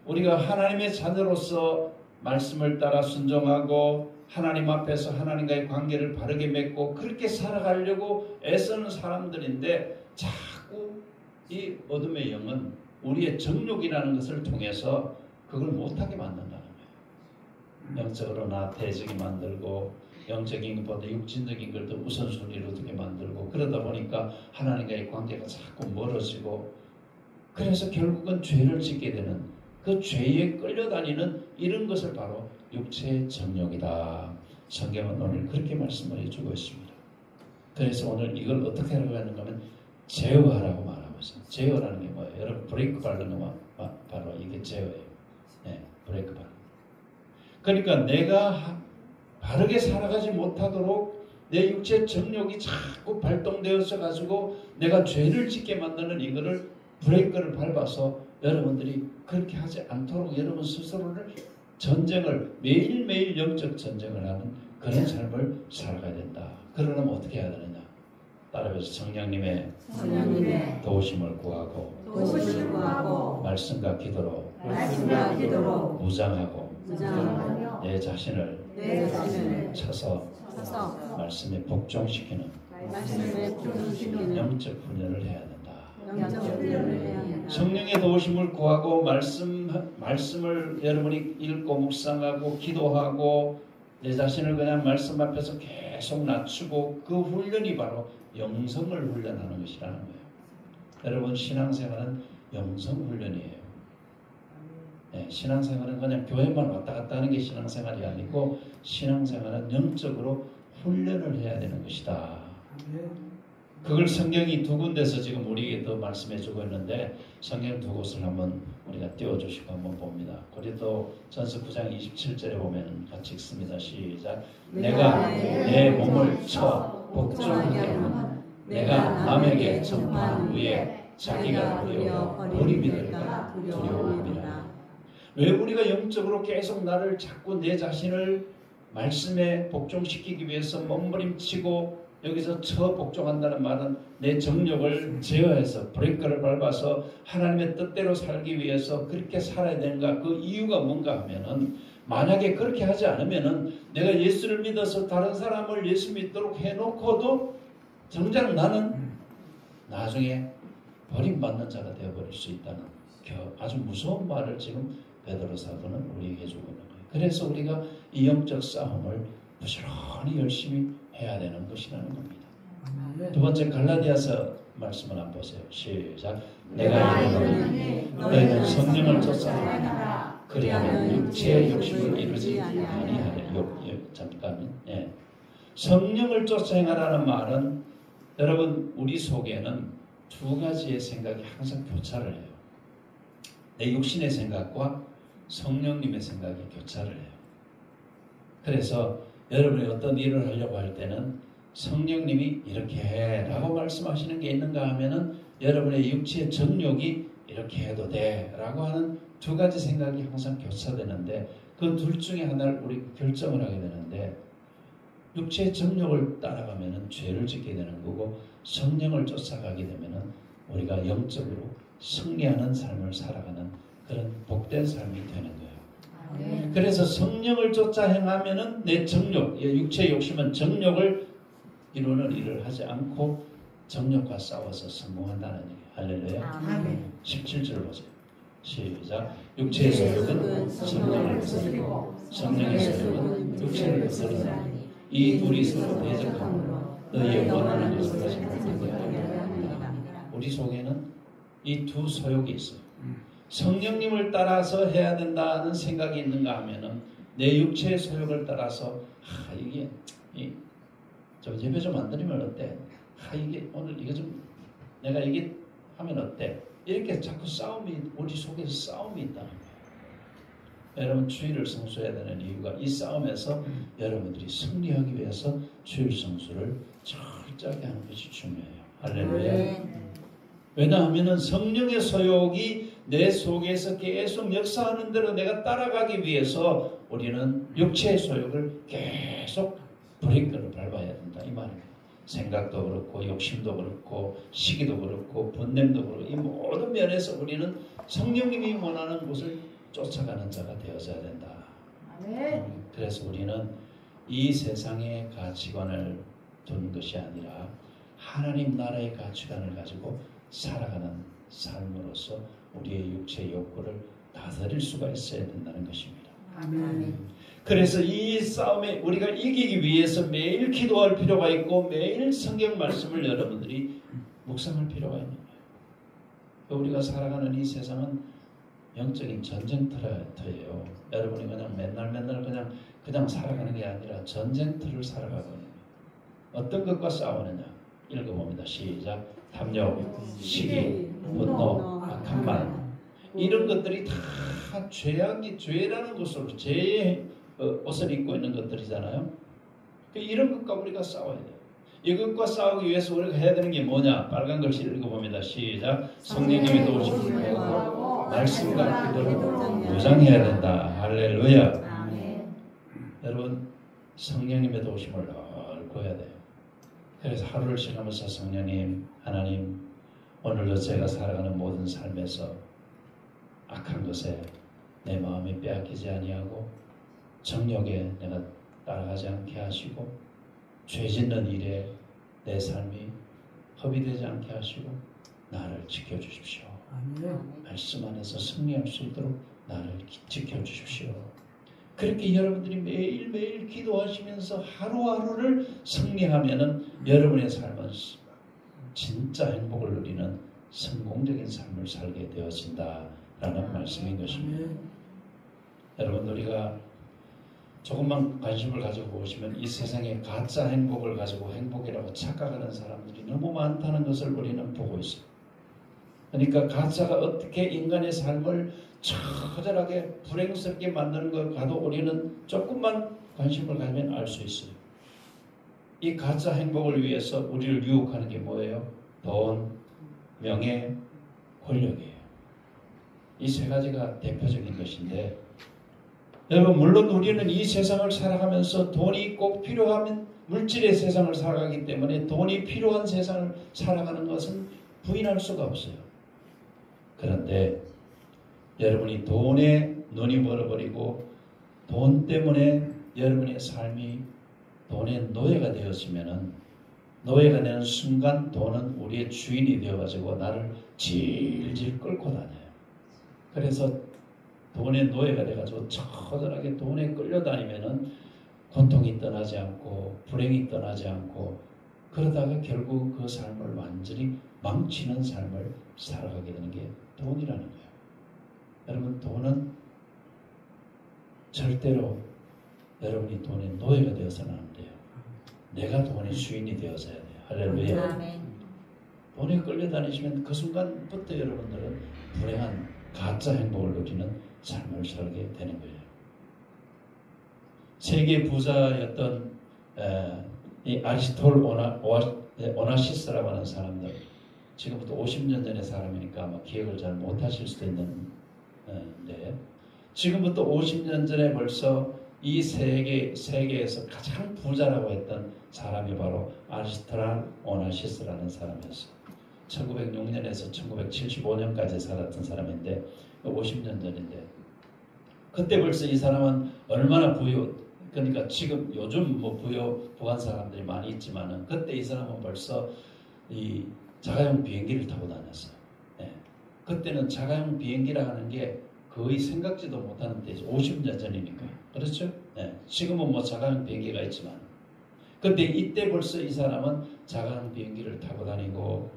우리가 하나님의 자녀로서 말씀을 따라 순종하고 하나님 앞에서 하나님과의 관계를 바르게 맺고 그렇게 살아가려고 애쓰는 사람들인데 자꾸 이 어둠의 영은 우리의 정욕이라는 것을 통해서 그걸 못하게 만든다는 거예요. 영적으로 나태해지게 만들고 영적인 것보다 육신적인 걸 더 우선순위로 두게 만들고 그러다 보니까 하나님과의 관계가 자꾸 멀어지고 그래서 결국은 죄를 짓게 되는 그 죄에 끌려다니는 이런 것을 바로 육체의 정욕이다. 성경은 오늘 그렇게 말씀을 해주고 있습니다. 그래서 오늘 이걸 어떻게 하라고 하는가 하면 제어하라고 말하고 있어요. 제어라는 게 뭐예요? 여러분 브레이크 밟는 거 바로 이게 제어예요. 브레이크 밟는. 그러니까 내가 바르게 살아가지 못하도록 내 육체 정욕이 자꾸 발동되어서 가지고 내가 죄를 짓게 만드는 이거를 브레이크를 밟아서 여러분들이 그렇게 하지 않도록 여러분 스스로를 전쟁을 매일매일 영적 전쟁을 하는 그런 삶을 살아가야 된다. 그러려면 어떻게 해야 되느냐? 따라해서 성령님의 도우심을 구하고 말씀과 기도로 무장하고 내 자신을 쳐서 말씀에 복종시키는 영적 훈련을 해야 된다. 성령의 도우심을 구하고 말씀을 여러분이 읽고 묵상하고 기도하고 내 자신을 그냥 말씀 앞에서 계속 낮추고 그 훈련이 바로 영성을 훈련하는 것이라는 거예요. 여러분 신앙생활은 영성 훈련이에요. 신앙생활은 그냥 교회만 왔다 갔다 하는 게 신앙생활이 아니고 신앙생활은 영적으로 훈련을 해야 되는 것이다. 그걸 성경이 두 군데서 지금 우리에게 더 말씀해 주고 있는데 성경 두 곳을 한번 우리가 띄워주시고 한번 봅니다. 고린도전서 9장 27절에 보면 같이 읽습니다. 시작. 내가 내 몸을 쳐 복종하게 하면 내가 남에게 전파한 후에 자기가 두려워 버림이 될까 두려워합니다. 왜 우리가 영적으로 계속 나를 자꾸 내 자신을 말씀에 복종시키기 위해서 몸부림치고 여기서 복종한다는 말은 내 정욕을 제어해서 브레이크를 밟아서 하나님의 뜻대로 살기 위해서 그렇게 살아야 되는가? 그 이유가 뭔가 하면은 만약에 그렇게 하지 않으면은 내가 예수를 믿어서 다른 사람을 예수 믿도록 해놓고도 정작 나는 나중에 버림받는 자가 되어버릴 수 있다는 아주 무서운 말을 지금 베드로 사도는 우리에게 해주고 있는 거예요. 그래서 우리가 이 영적 싸움을 부지런히 열심히 해야 되는 것이라는 겁니다. 두 번째 갈라디아서 말씀을 한번 보세요. 시작. 내가 이르노니 너희는 성령을 쫓아라. 그리하면 육체의 욕심을 이루지 아니하리라. 잠깐만. 성령을 쫓아 행하라는 말은 여러분 우리 속에는 두 가지의 생각이 항상 교차를 해요. 내 육신의 생각과 성령님의 생각이 교차를 해요. 그래서 여러분이 어떤 일을 하려고 할 때는 성령님이 이렇게 해 라고 말씀하시는 게 있는가 하면은 여러분의 육체의 정욕이 이렇게 해도 돼 라고 하는 두 가지 생각이 항상 교차되는데 그 둘 중에 하나를 우리 결정을 하게 되는데 육체의 정욕을 따라가면은 죄를 짓게 되는 거고 성령을 쫓아가게 되면은 우리가 영적으로 승리하는 삶을 살아가는 그런 복된 삶이 되는 거예요. 그래서 성령을 쫓아 행하면은 내 정욕, 육체의 욕심은 정욕을 이루는 일을 하지 않고 정욕과 싸워서 성공한다는 얘기예요. 할렐루야. 17절 보세요. 시작. 육체의 소욕은 성령을 거스르고 성령의 소욕은 육체를 거스르나니 이 둘이 서로 대적하므로 너희의 원하는 것을 가지 못하게 하리라. 우리 속에는 이 두 소욕이 있어요. 성령님을 따라서 해야 된다는 생각이 있는가 하면은 내 육체의 소욕을 따라서 이게 좀 예배 좀 안 드리면 어때? 이게 오늘 이거 좀 내가 이게 하면 어때? 이렇게 자꾸 싸움이 우리 속에서 싸움이 있다는 거예요. 여러분 주일을 성수해야 되는 이유가 이 싸움에서 여러분들이 승리하기 위해서 주일 성수를 철저하게 하는 것이 중요해요. 할렐루야. 왜냐하면 성령의 소욕이 내 속에서 계속 역사하는 대로 내가 따라가기 위해서 우리는 육체의 소욕을 계속 브레이크를 밟아야 된다 이 말입니다. 생각도 그렇고 욕심도 그렇고 시기도 그렇고 번냄도 그렇고 이 모든 면에서 우리는 성령님이 원하는 곳을 쫓아가는 자가 되어져야 된다. 그래서 우리는 이 세상의 가치관을 두는 것이 아니라 하나님 나라의 가치관을 가지고 살아가는 삶으로서 우리의 육체의 욕구를 다스릴 수가 있어야 된다는 것입니다. 아멘. 그래서 이 싸움에 우리가 이기기 위해서 매일 기도할 필요가 있고 매일 성경 말씀을 여러분들이 묵상할 필요가 있는 거예요. 우리가 살아가는 이 세상은 영적인 전쟁터예요. 여러분이 그냥 맨날 그냥 살아가는 게 아니라 전쟁터를 살아가거든요. 어떤 것과 싸우느냐 읽어봅니다. 시작. 탐욕, 시기, 분노, 악한 말 이런 것들이 다 죄라는 것으로 죄의 옷을 입고 있는 것들이잖아요. 이런 것과 우리가 싸워야 돼요. 이것과 싸우기 위해서 우리가 해야 되는 게 뭐냐? 빨간 글씨 읽어봅니다. 시작. 성령님이 도우심을 구하고 말씀과 기도를 무장해야 된다. 할렐루야. 아멘. 여러분 성령님의 도우심을 늘 구해야 돼요. 그래서 하루를 지나면서 성령님, 하나님 오늘도 제가 살아가는 모든 삶에서 악한 것에 내 마음이 빼앗기지 아니하고 정욕에 내가 따라가지 않게 하시고 죄 짓는 일에 내 삶이 허비되지 않게 하시고 나를 지켜주십시오. 말씀 안에서 승리할 수 있도록 나를 지켜주십시오. 그렇게 여러분들이 매일매일 기도하시면서 하루하루를 승리하면은 여러분의 삶은 진짜 행복을 누리는 성공적인 삶을 살게 되어진다라는 말씀인 것입니다. 여러분 우리가 조금만 관심을 가지고 보시면 이 세상에 가짜 행복을 가지고 행복이라고 착각하는 사람들이 너무 많다는 것을 우리는 보고 있어요. 그러니까 가짜가 어떻게 인간의 삶을 처절하게 불행스럽게 만드는 것 가도 우리는 조금만 관심을 가지면 알 수 있어요. 이 가짜 행복을 위해서 우리를 유혹하는 게 뭐예요? 돈, 명예, 권력이에요. 이 세 가지가 대표적인 것인데 여러분 물론 우리는 이 세상을 살아가면서 돈이 꼭 필요하면 물질의 세상을 살아가기 때문에 돈이 필요한 세상을 살아가는 것은 부인할 수가 없어요. 그런데 여러분이 돈에 눈이 멀어버리고 돈 때문에 여러분의 삶이 돈의 노예가 되었으면은 노예가 되는 순간 돈은 우리의 주인이 되어가지고 나를 질질 끌고 다녀요. 그래서 돈의 노예가 돼가지고 처절하게 돈에 끌려다니면은 고통이 떠나지 않고 불행이 떠나지 않고 그러다가 결국 그 삶을 완전히 망치는 삶을 살아가게 되는 게 돈이라는 거예요. 여러분 돈은 절대로 여러분이 돈의 노예가 되어서는 안 돼요. 내가 돈의 주인이 되어서야 돼요. 할렐루야. 아멘. 돈에 끌려다니시면 그 순간부터 여러분들은 불행한 가짜 행복을 누리는 삶을 살게 되는 거예요. 세계 부자였던 이 아리스톨 오나시스라고 하는 사람들 지금부터 50년 전의 사람이니까 아마 기억을 잘 못하실 수도 있는데 지금부터 50년 전에 벌써 이 세계에서 가장 부자라고 했던 사람이 바로 아리스토텔 오나시스라는 사람이었어요. 1906년에서 1975년까지 살았던 사람인데 50년 전인데 그때 벌써 이 사람은 얼마나 그러니까 지금 요즘 뭐 부한 사람들이 많이 있지만은 그때 이 사람은 벌써 이 자가용 비행기를 타고 다녔어요. 네. 그때는 자가용 비행기라 하는 게 거의 생각지도 못하는 때죠. 50년 전이니까. 그렇죠? 네. 지금은 뭐 자가용 비행기가 있지만. 근데 이때 벌써 이 사람은 자가용 비행기를 타고 다니고,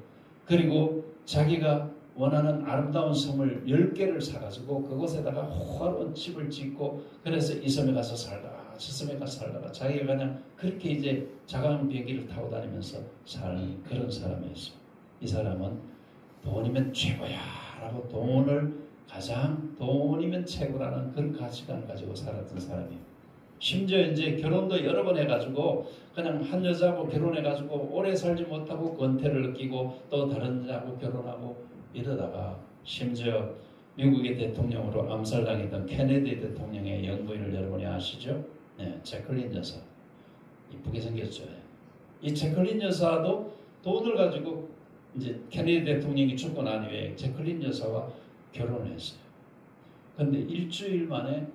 그리고 자기가 원하는 아름다운 섬을 10개를 사가지고 그곳에다가 호화로운 집을 짓고, 그래서 이 섬에 가서 살다가 저 섬에 가서 살다가 자기가 그냥 그렇게 이제 자가용 비행기를 타고 다니면서 사는 그런 사람이었어. 이 사람은 돈이면 최고야 라고 돈이면 최고라는 그런 가치관을 가지고 살았던 사람이에요. 심지어 이제 결혼도 여러 번 해가지고 그냥 한 여자하고 결혼해가지고 오래 살지 못하고 권태를 느끼고 또 다른 여자하고 결혼하고 이러다가 심지어 미국의 대통령으로 암살당했던 케네디 대통령의 영부인을 여러분이 아시죠? 네, 제클린 여사. 이쁘게 생겼죠. 이 제클린 여사도 돈을 가지고 이제 케네디 대통령이 죽고 난 후에 제클린 여사와 결혼을 했어요. 근데 일주일 만에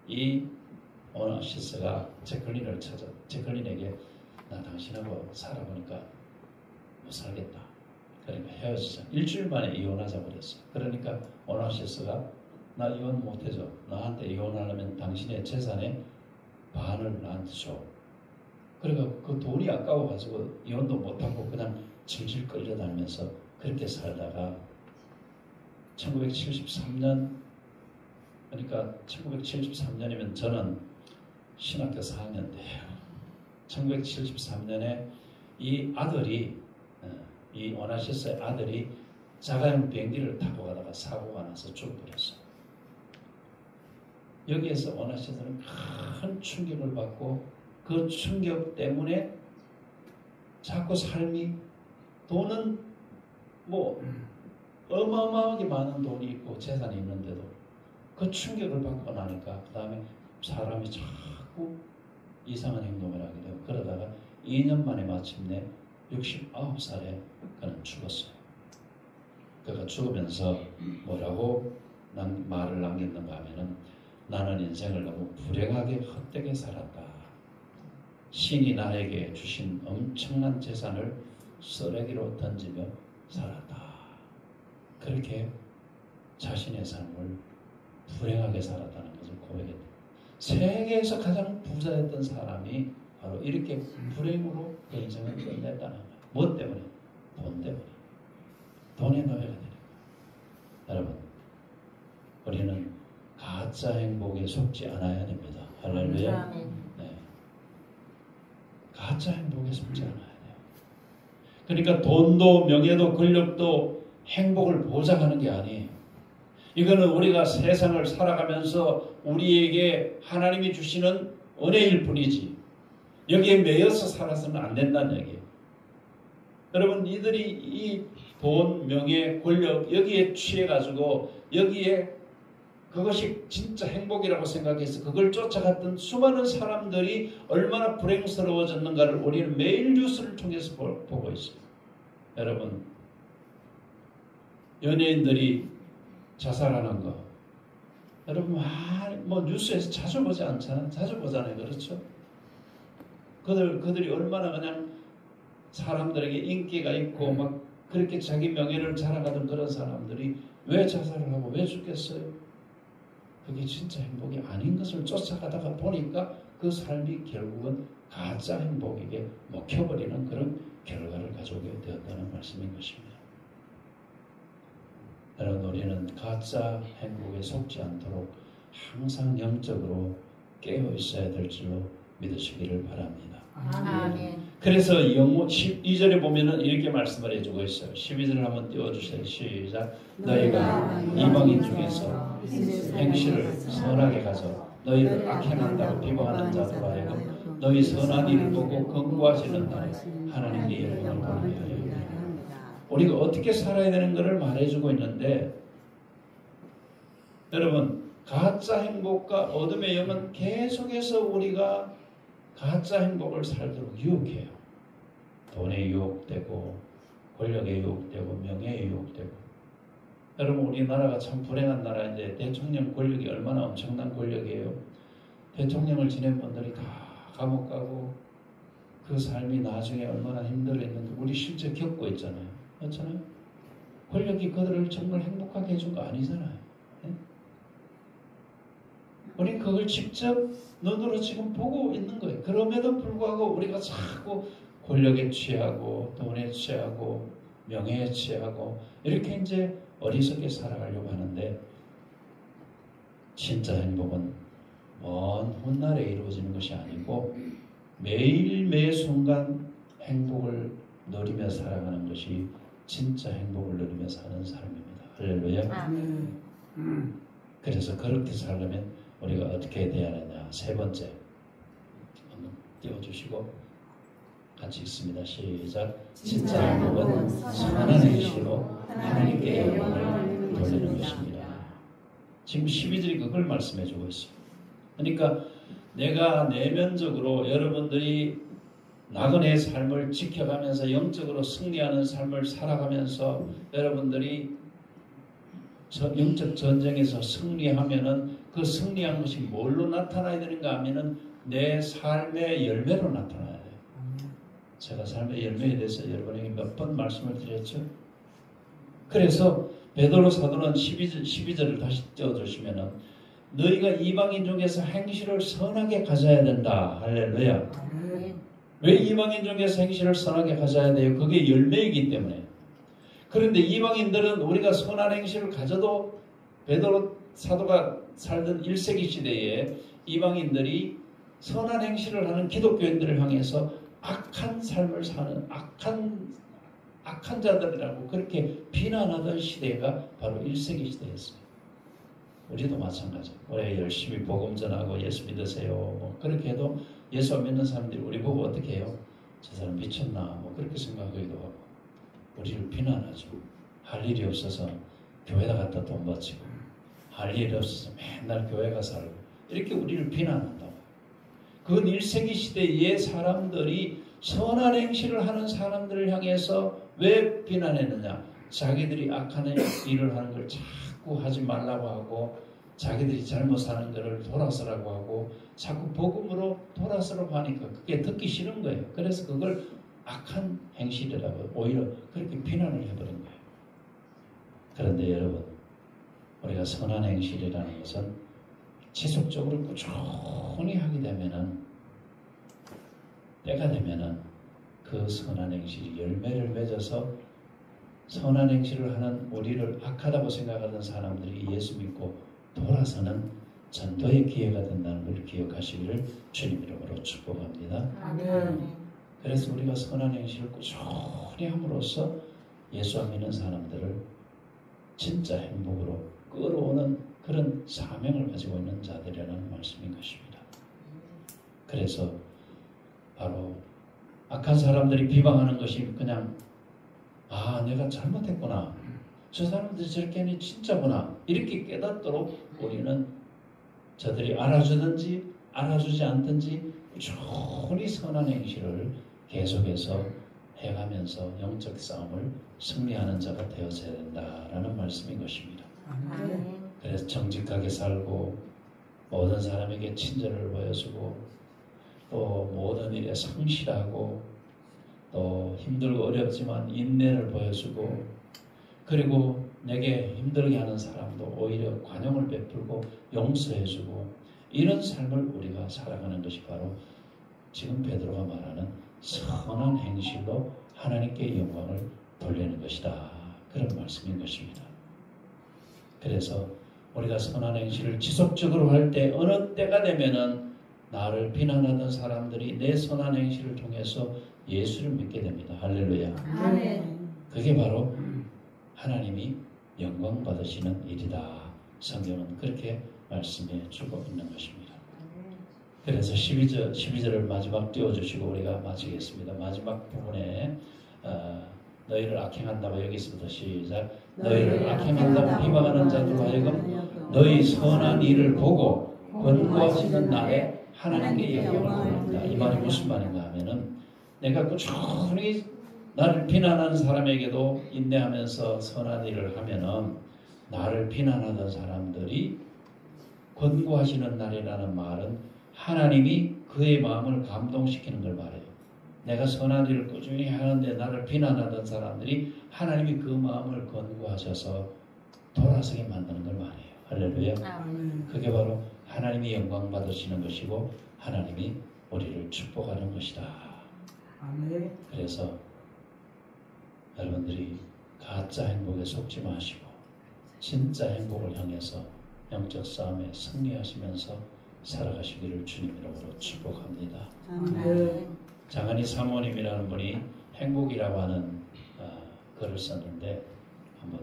이 오나시스가 제클린을 찾아 제클린에게 나 당신하고 살아보니까 못 살겠다. 그러니까 헤어지자. 일주일 만에 이혼하자 그랬어. 그러니까 오나시스가 나 이혼 못해줘. 나한테 이혼하려면 당신의 재산의 반을 나한테 줘. 그러니까 그 돈이 아까워가지고 이혼도 못하고 그냥 질질 끌려다니면서 그렇게 살다가 1973년, 그러니까 1973년이면 저는 신학교 4학년 때예요. 1973년에 이 아들이, 이 오나시스의 아들이 자가용 비행기를 타고 가다가 사고가 나서 죽어버렸어요. 여기에서 오나시스는 큰 충격을 받고 그 충격 때문에 자꾸 삶이, 돈은 뭐 어마어마하게 많은 돈이 있고 재산이 있는데도 그 충격을 받고 나니까 그 다음에 사람이 자꾸 이상한 행동을 하게 되고, 그러다가 2년 만에 마침내 69살에 그는 죽었어요. 그가 죽으면서 뭐라고 말을 남겼는가 하면은, 나는 인생을 너무 불행하게 헛되게 살았다. 신이 나에게 주신 엄청난 재산을 쓰레기로 던지며 살았다. 그렇게 자신의 삶을 불행하게 살았다는 것을 고백했다. 세계에서 가장 부자였던 사람이 바로 이렇게 불행으로 그 인생을 끝냈다는 거예요. 뭐 때문에? 돈 때문에. 돈의 노예가 되는 거예요. 여러분, 우리는 가짜 행복에 속지 않아야 됩니다. 할렐루야. 네. 가짜 행복에 속지 않아야 돼요. 그러니까 돈도 명예도 권력도 행복을 보장하는 게 아니에요. 이거는 우리가 세상을 살아가면서 우리에게 하나님이 주시는 은혜일 뿐이지, 여기에 매여서 살아서는 안 된다는 얘기예요. 여러분, 이들이 이 돈, 명예, 권력 여기에 취해가지고 여기에 그것이 진짜 행복이라고 생각해서 그걸 쫓아갔던 수많은 사람들이 얼마나 불행스러워졌는가를 우리는 매일 뉴스를 통해서 보고 있어요. 여러분, 연예인들이 자살하는 거, 여러분 뭐 뉴스에서 자주 보지 않잖아요. 자주 보잖아요. 그렇죠? 그들이 얼마나 그냥 사람들에게 인기가 있고 막 그렇게 자기 명예를 자랑하던 그런 사람들이 왜 자살을 하고 왜 죽겠어요? 그게 진짜 행복이 아닌 것을 쫓아가다가 보니까 그 삶이 결국은 가짜 행복에게 먹혀버리는 그런 결과를 가져오게 되었다는 말씀인 것입니다. 여러분, 우리는 가짜 행복에 속지 않도록 항상 영적으로 깨어 있어야 될 줄로 믿으시기를 바랍니다. 아멘. 그래서 12절에 보면은 이렇게 말씀을 해주고 있어요. 12절을 한번 띄워주세요. 시작. 너희가 이방인 중에서 행실을 선하게 가져 너희를 악행한다고 비방하는 자들 하여금 너희 선한 일을 보고 긍구하시는 날 하나님의 영광을 보게 하여. 우리가 어떻게 살아야 되는 것을 말해주고 있는데, 여러분, 가짜 행복과 어둠의 영은 계속해서 우리가 가짜 행복을 살도록 유혹해요. 돈에 유혹되고 권력에 유혹되고 명예에 유혹되고. 여러분, 우리나라가 참 불행한 나라인데 대통령 권력이 얼마나 엄청난 권력이에요. 대통령을 지낸 분들이 다 감옥 가고 그 삶이 나중에 얼마나 힘들었는데 우리 실제 겪고 있잖아요. 그렇잖아요. 권력이 그들을 정말 행복하게 해준 거 아니잖아요. 네? 우리 그걸 직접 눈으로 지금 보고 있는 거예요. 그럼에도 불구하고 우리가 자꾸 권력에 취하고 돈에 취하고 명예에 취하고 이렇게 이제 어리석게 살아가려고 하는데, 진짜 행복은 먼 훗날에 이루어지는 것이 아니고 매일 매 순간 행복을 누리며 살아가는 것이 진짜 행복을 누리며 사는 사람입니다. 할렐루야. 그래서 그렇게 살려면 우리가 어떻게 돼야 하느냐. 세 번째 한번 띄워주시고 같이 읽습니다. 시작. 진짜 행복은 선한 행실로 하나님께 영광을 돌리는 것입니다. 지금 12절이 그걸 말씀해 주고 있어요. 그러니까 내가 내면적으로 여러분들이 나그네의 삶을 지켜가면서 영적으로 승리하는 삶을 살아가면서 여러분들이 영적 전쟁에서 승리하면은 그 승리한 것이 뭘로 나타나야 되는가 하면은 내 삶의 열매로 나타나야 돼요. 제가 삶의 열매에 대해서 여러분에게 몇 번 말씀을 드렸죠. 그래서 베드로 사도는 12절을 다시 띄워주시면은 너희가 이방인 중에서 행실을 선하게 가져야 된다. 할렐루야. 왜 이방인 중에서 행실을 선하게 가져야 돼요? 그게 열매이기 때문에. 그런데 이방인들은 우리가 선한 행실을 가져도 베드로 사도가 살던 1세기 시대에 이방인들이 선한 행실을 하는 기독교인들을 향해서 악한 삶을 사는 악한 자들이라고 그렇게 비난하던 시대가 바로 1세기 시대였어요. 우리도 마찬가지. 우리 열심히 복음 전하고 예수 믿으세요. 뭐 그렇게 해도 예수 안 믿는 사람들이 우리 보고 어떻게 해요? 저 사람 미쳤나? 뭐 그렇게 생각하기도 하고 우리를 비난하죠. 할 일이 없어서 교회다 갖다 돈 바치고 할 일이 없어서 맨날 교회 가서 살고 이렇게 우리를 비난한다고. 그건 1세기 시대의 사람들이 선한 행실을 하는 사람들을 향해서 왜 비난했느냐? 자기들이 악한 일을 하는 걸 자꾸 하지 말라고 하고 자기들이 잘못 사는 것을 돌아서라고 하고 자꾸 복음으로 돌아서라고 하니까 그게 듣기 싫은 거예요. 그래서 그걸 악한 행실이라고 오히려 그렇게 비난을 해버린 거예요. 그런데 여러분, 우리가 선한 행실이라는 것은 지속적으로 꾸준히 하게 되면은 때가 되면은 그 선한 행실이 열매를 맺어서 선한 행실을 하는 우리를 악하다고 생각하던 사람들이 예수 믿고 돌아서는 전도의 기회가 된다는 걸 기억하시기를 주님 이름으로 축복합니다. 아멘. 그래서 우리가 선한 행실을 꾸준히 함으로써 예수 안 믿는 사람들을 진짜 행복으로 끌어오는 그런 사명을 가지고 있는 자들이라는 말씀인 것입니다. 그래서 바로 악한 사람들이 비방하는 것이 그냥 내가 잘못했구나. 저 사람들이 저렇게 하니 진짜구나. 이렇게 깨닫도록 우리는 저들이 알아주든지 알아주지 않든지 꾸준히 선한 행실을 계속해서 해가면서 영적 싸움을 승리하는 자가 되어져야 된다라는 말씀인 것입니다. 그래서 정직하게 살고 모든 사람에게 친절을 보여주고 또 모든 일에 성실하고 또 힘들고 어렵지만 인내를 보여주고 그리고 내게 힘들게 하는 사람도 오히려 관용을 베풀고 용서해주고 이런 삶을 우리가 살아가는 것이 바로 지금 베드로가 말하는 선한 행실로 하나님께 영광을 돌리는 것이다. 그런 말씀인 것입니다. 그래서 우리가 선한 행실을 지속적으로 할 때 어느 때가 되면은 나를 비난하던 사람들이 내 선한 행실을 통해서 예수를 믿게 됩니다. 할렐루야. 아멘. 그게 바로 하나님이 영광 받으시는 일이다. 성경은 그렇게 말씀해 주고 있는 것입니다. 그래서 12절을 마지막 띄워주시고 우리가 마치겠습니다. 마지막 부분에 너희를 악행한다고 여기서부터 시작. 너희를 악행한다고 비방하는 자들로 하여금 너희 선한 일을 보고 권고하시는 날에 하나님께 영광을 돌린다. 이 말이 무슨 말인가 하면은 내가 꾸준히 나를 비난하는 사람에게도 인내하면서 선한 일을 하면은 나를 비난하던 사람들이 권고하시는 날이라는 말은 하나님이 그의 마음을 감동시키는 걸 말해요. 내가 선한 일을 꾸준히 하는데 나를 비난하던 사람들이 하나님이 그 마음을 건고하셔서 돌아서게 만드는 걸 말해요. 할렐루야. 그게 바로 하나님이 영광 받으시는 것이고 하나님이 우리를 축복하는 것이다. 그래서 여러분들이 가짜 행복에 속지 마시고 진짜 행복을 향해서 영적 싸움에 승리하시면서 살아가시기를 주님 이름으로 축복합니다. 장한희 사모님이라는 분이 행복이라고 하는 글을 썼는데 한번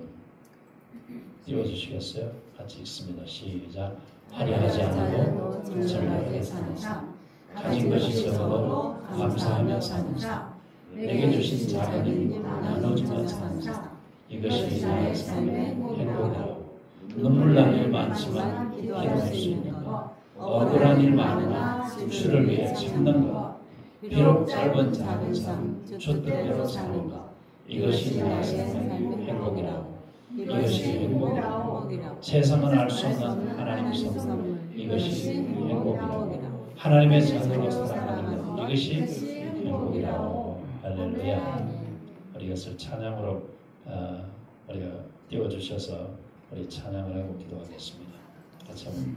띄워주시겠어요? 같이 읽습니다. 시작. 화려하지 않아도 즐겁게 사는 삶, 가진 것이 적어도 감사하며 사는 삶, 내게 주신 작은 일 나눠주며 사는 삶, 이것이 나의 삶의 행복이라고. 눈물 난 일 많지만 기도할 수 있는 것, 억울한 일 많으나 주를 위해 참는 것, 비록 짧은 작은 삶, 주 뜻대로 사는 것, 이것이 나의 삶의 행복이라고. 이것이 행복이라고. 세상은 알 수 없는 하나님의 선물, 이것이 행복이라고. 하나님의 자녀로 살아가는 것, 이것이 행복이라고. 할렐루야. 우리 이것을 찬양으로 우리가 띄워주셔서 우리 찬양을 하고 기도하겠습니다. 같이 한번.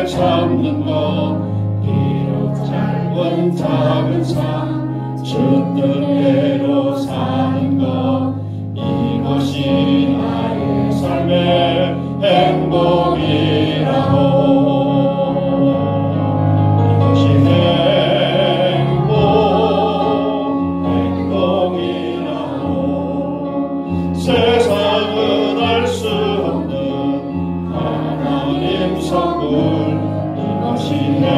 참는 것, 비록 짧은 작은 삶, 주 뜻대로 사는 것, 이것이 나의 삶의 행복이라고. 이것이 행복이라고. 세상은 알 수 없는 하나님 선물, 이것이 행복이라고.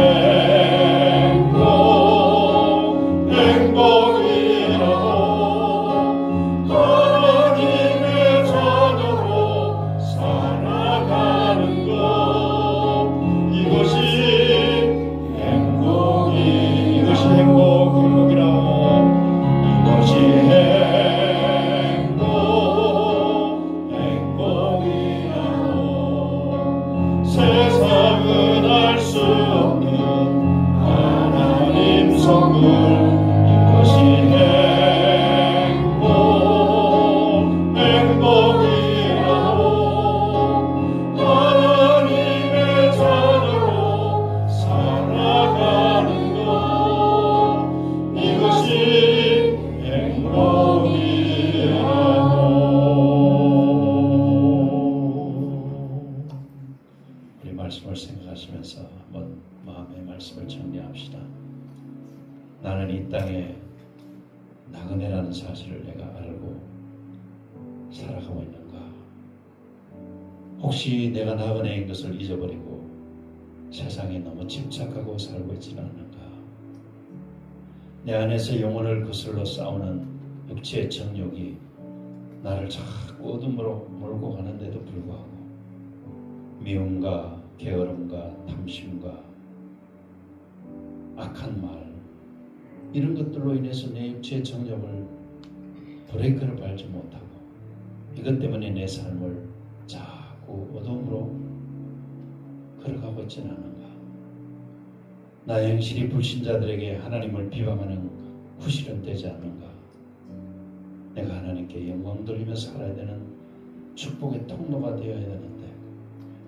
하나님의 자녀로 살아가는 것, 이것이 행복이라고. 이것이 행복이라고. 세상은 알 수 없는 하나님 선물, 이것이 행복이라고. 하나님의 자녀로 살아가는 것, 이것이 행복이라고. 우리 말씀을 생각하시면서 한번 마음의 말씀을 정리합시다. 나는 이 땅에 나그네라는 사실을 내가 알고 살아가고 있는가? 혹시 내가 나그네인 것을 잊어버리고 세상에 너무 집착하고 살고 있지는 않는가? 내 안에서 영혼을 거슬러 싸우는 육체의 정욕이 나를 자꾸 어둠으로 몰고 가는데도 불구하고 미움과 게으름과 탐심과 악한 말, 이런 것들로 인해서 내 육체의 정욕을 브레이크를 밟지 못하고 이것 때문에 내 삶을 자꾸 어둠으로 걸어가고 있지는 않은가? 나 영실이 불신자들에게 하나님을 비방하는 구실은 되지 않는가? 내가 하나님께 영광 돌리며 살아야 되는 축복의 통로가 되어야 되는데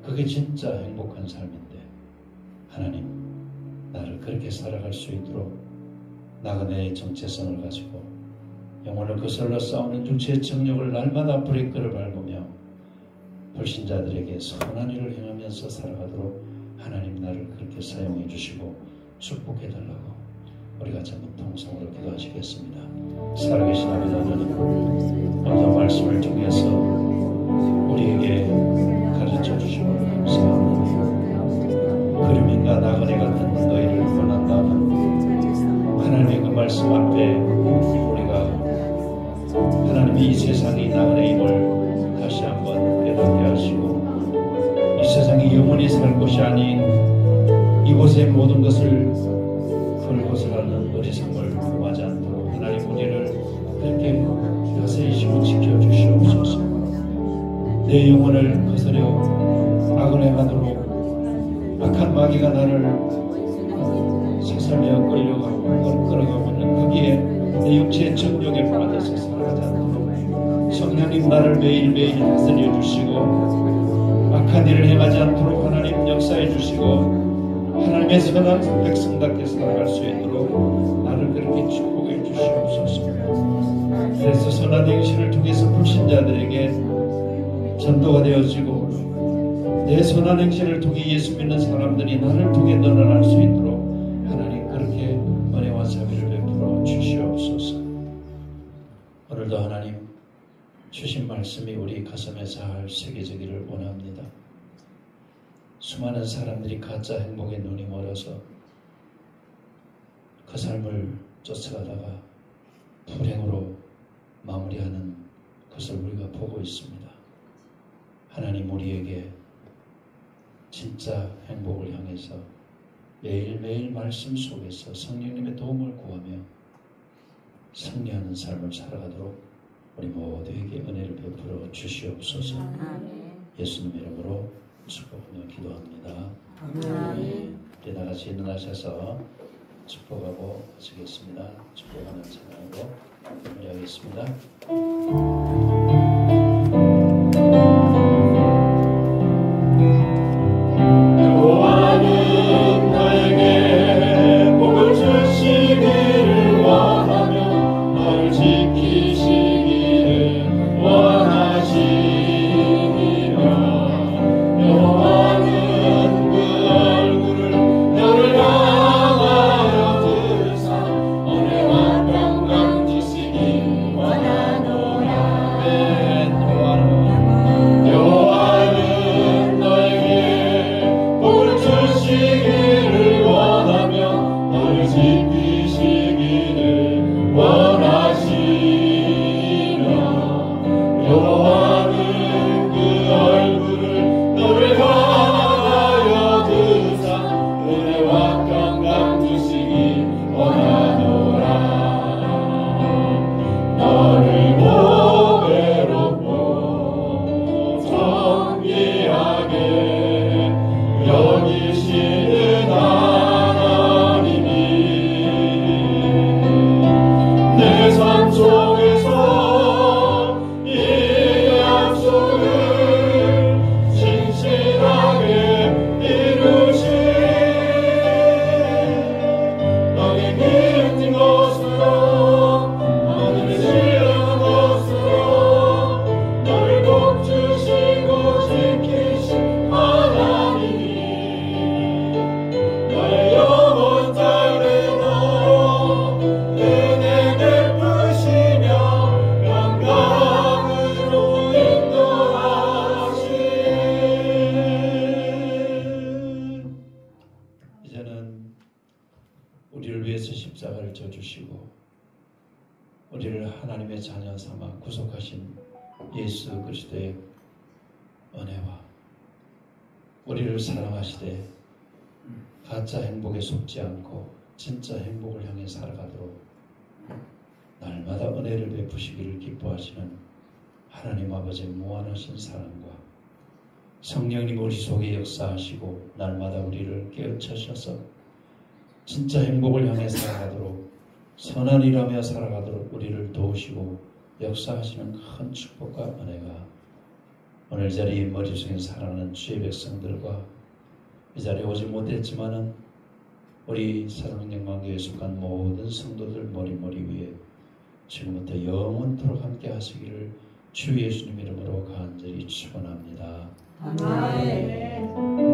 그게 진짜 행복한 삶인데 하나님, 나를 그렇게 살아갈 수 있도록 나그네의 정체성을 가지고 영혼을 거슬러 싸우는 육체의 정욕을 날마다 브레이크를 밟으며 불신자들에게 선한 일을 행하면서 살아가도록 하나님 나를 그렇게 사용해 주시고 축복해달라고 우리 같이 한번 통성으로 기도하시겠습니다. 살아계신 아버지 하나님, 오늘 말씀을 통해서 우리에게 가르쳐 주시고 감사합니다. 그림인가 나그네 같은 너희를 원한다는 하나님의 그 말씀 앞에 우리가 하나님이 이 세상이 나그네임을 다시 한번 깨닫게 하시고, 이 세상이 영원히 살 곳이 아닌 이곳의 모든 것을 헐벗으라는 어리석음을 범하지 않도록 하나님 우리를 그렇게 다스리시고 지켜주시옵소서. 내 영혼을 거스려 악은행하도록 악한 마귀가 나를 사살며 끌어가고 있는 거기에 내 육체의 정욕에 빠져서 살아가지 않도록 성령님 나를 매일매일 다스려 주시고 악한 일을 행하지 않도록 하나님 역사해 주시고 하나님의 선한 백성답게 살아갈 수 있도록 나를 그렇게 축복해 주시옵소서. 그래서 선한 행실을 통해서 불신자들에게 전도가 되어지고 내 선한 행실을 통해 예수 믿는 사람들이 나를 통해 늘어날 수 있도록 하나님 그렇게 은혜와 자비를 베풀어 주시옵소서. 오늘도 하나님 주신 말씀이 우리 가슴에 잘 새겨지기를 원합니다. 수많은 사람들이 가짜 행복에 눈이 멀어서 그 삶을 쫓아가다가 불행으로 마무리하는 것을 우리가 보고 있습니다. 하나님 우리에게 진짜 행복을 향해서 매일매일 말씀 속에서 성령님의 도움을 구하며 승리하는 삶을 살아가도록 우리 모두에게 은혜를 베풀어 주시옵소서. 예수님 이름으로 축복하며 기도합니다. 아멘. 우리 다같이 일어나셔서 축복하고 하시겠습니다. 축복하는 찬양으로 마무리하겠습니다. 여호와는 너에게 복을 주시기를 원하며 너를 지키시기를 원하시니라. 여호와는 그 얼굴을 너를 향하여 드사 은혜와 평강 주시기 원하노라. 여호와는 너에게 복을 주시기를 원하며 너를 지키시기를 원하시나. 여호와는 그 얼굴을 너를 향하여 드사 은혜와 평강 주시기 원하노라. 너를 보배롭고 정귀하게 여기시는 하나님이 내 삶 속에서 이 약속을 신실하게 이루시. 너의 기름진 것으로 하늘을 지르는 것으로 너를 복주시고 지키신 하나님이 너의 영혼 자르노 은혜 베푸시며 평강으로 인도하시. 이제는 우리를 위해서 십자가를 져주시고 우리를 하나님의 자녀 삼아 구속하신 예수 그리스도의 은혜와 우리를 사랑하시되 가짜 행복에 속지 않고 진짜 행복을 향해 살아가도록 날마다 은혜를 베푸시기를 기뻐하시는 하나님 아버지의 무한하신 사랑과 성령님 우리 속에 역사하시고 날마다 우리를 깨우쳐셔서 진짜 행복을 향해 살아가도록 선한 일하며 살아가도록 우리를 도우시고 역사하시는 큰 축복과 은혜가 오늘 자리에 머릿속에 사랑하는 주의 백성들과 이 자리에 오지 못했지만은 우리 사랑영광교회에 속한 모든 성도들 머리 위에 지금부터 영원토록 함께 하시기를 주 예수님 이름으로 간절히 축원합니다. 아멘.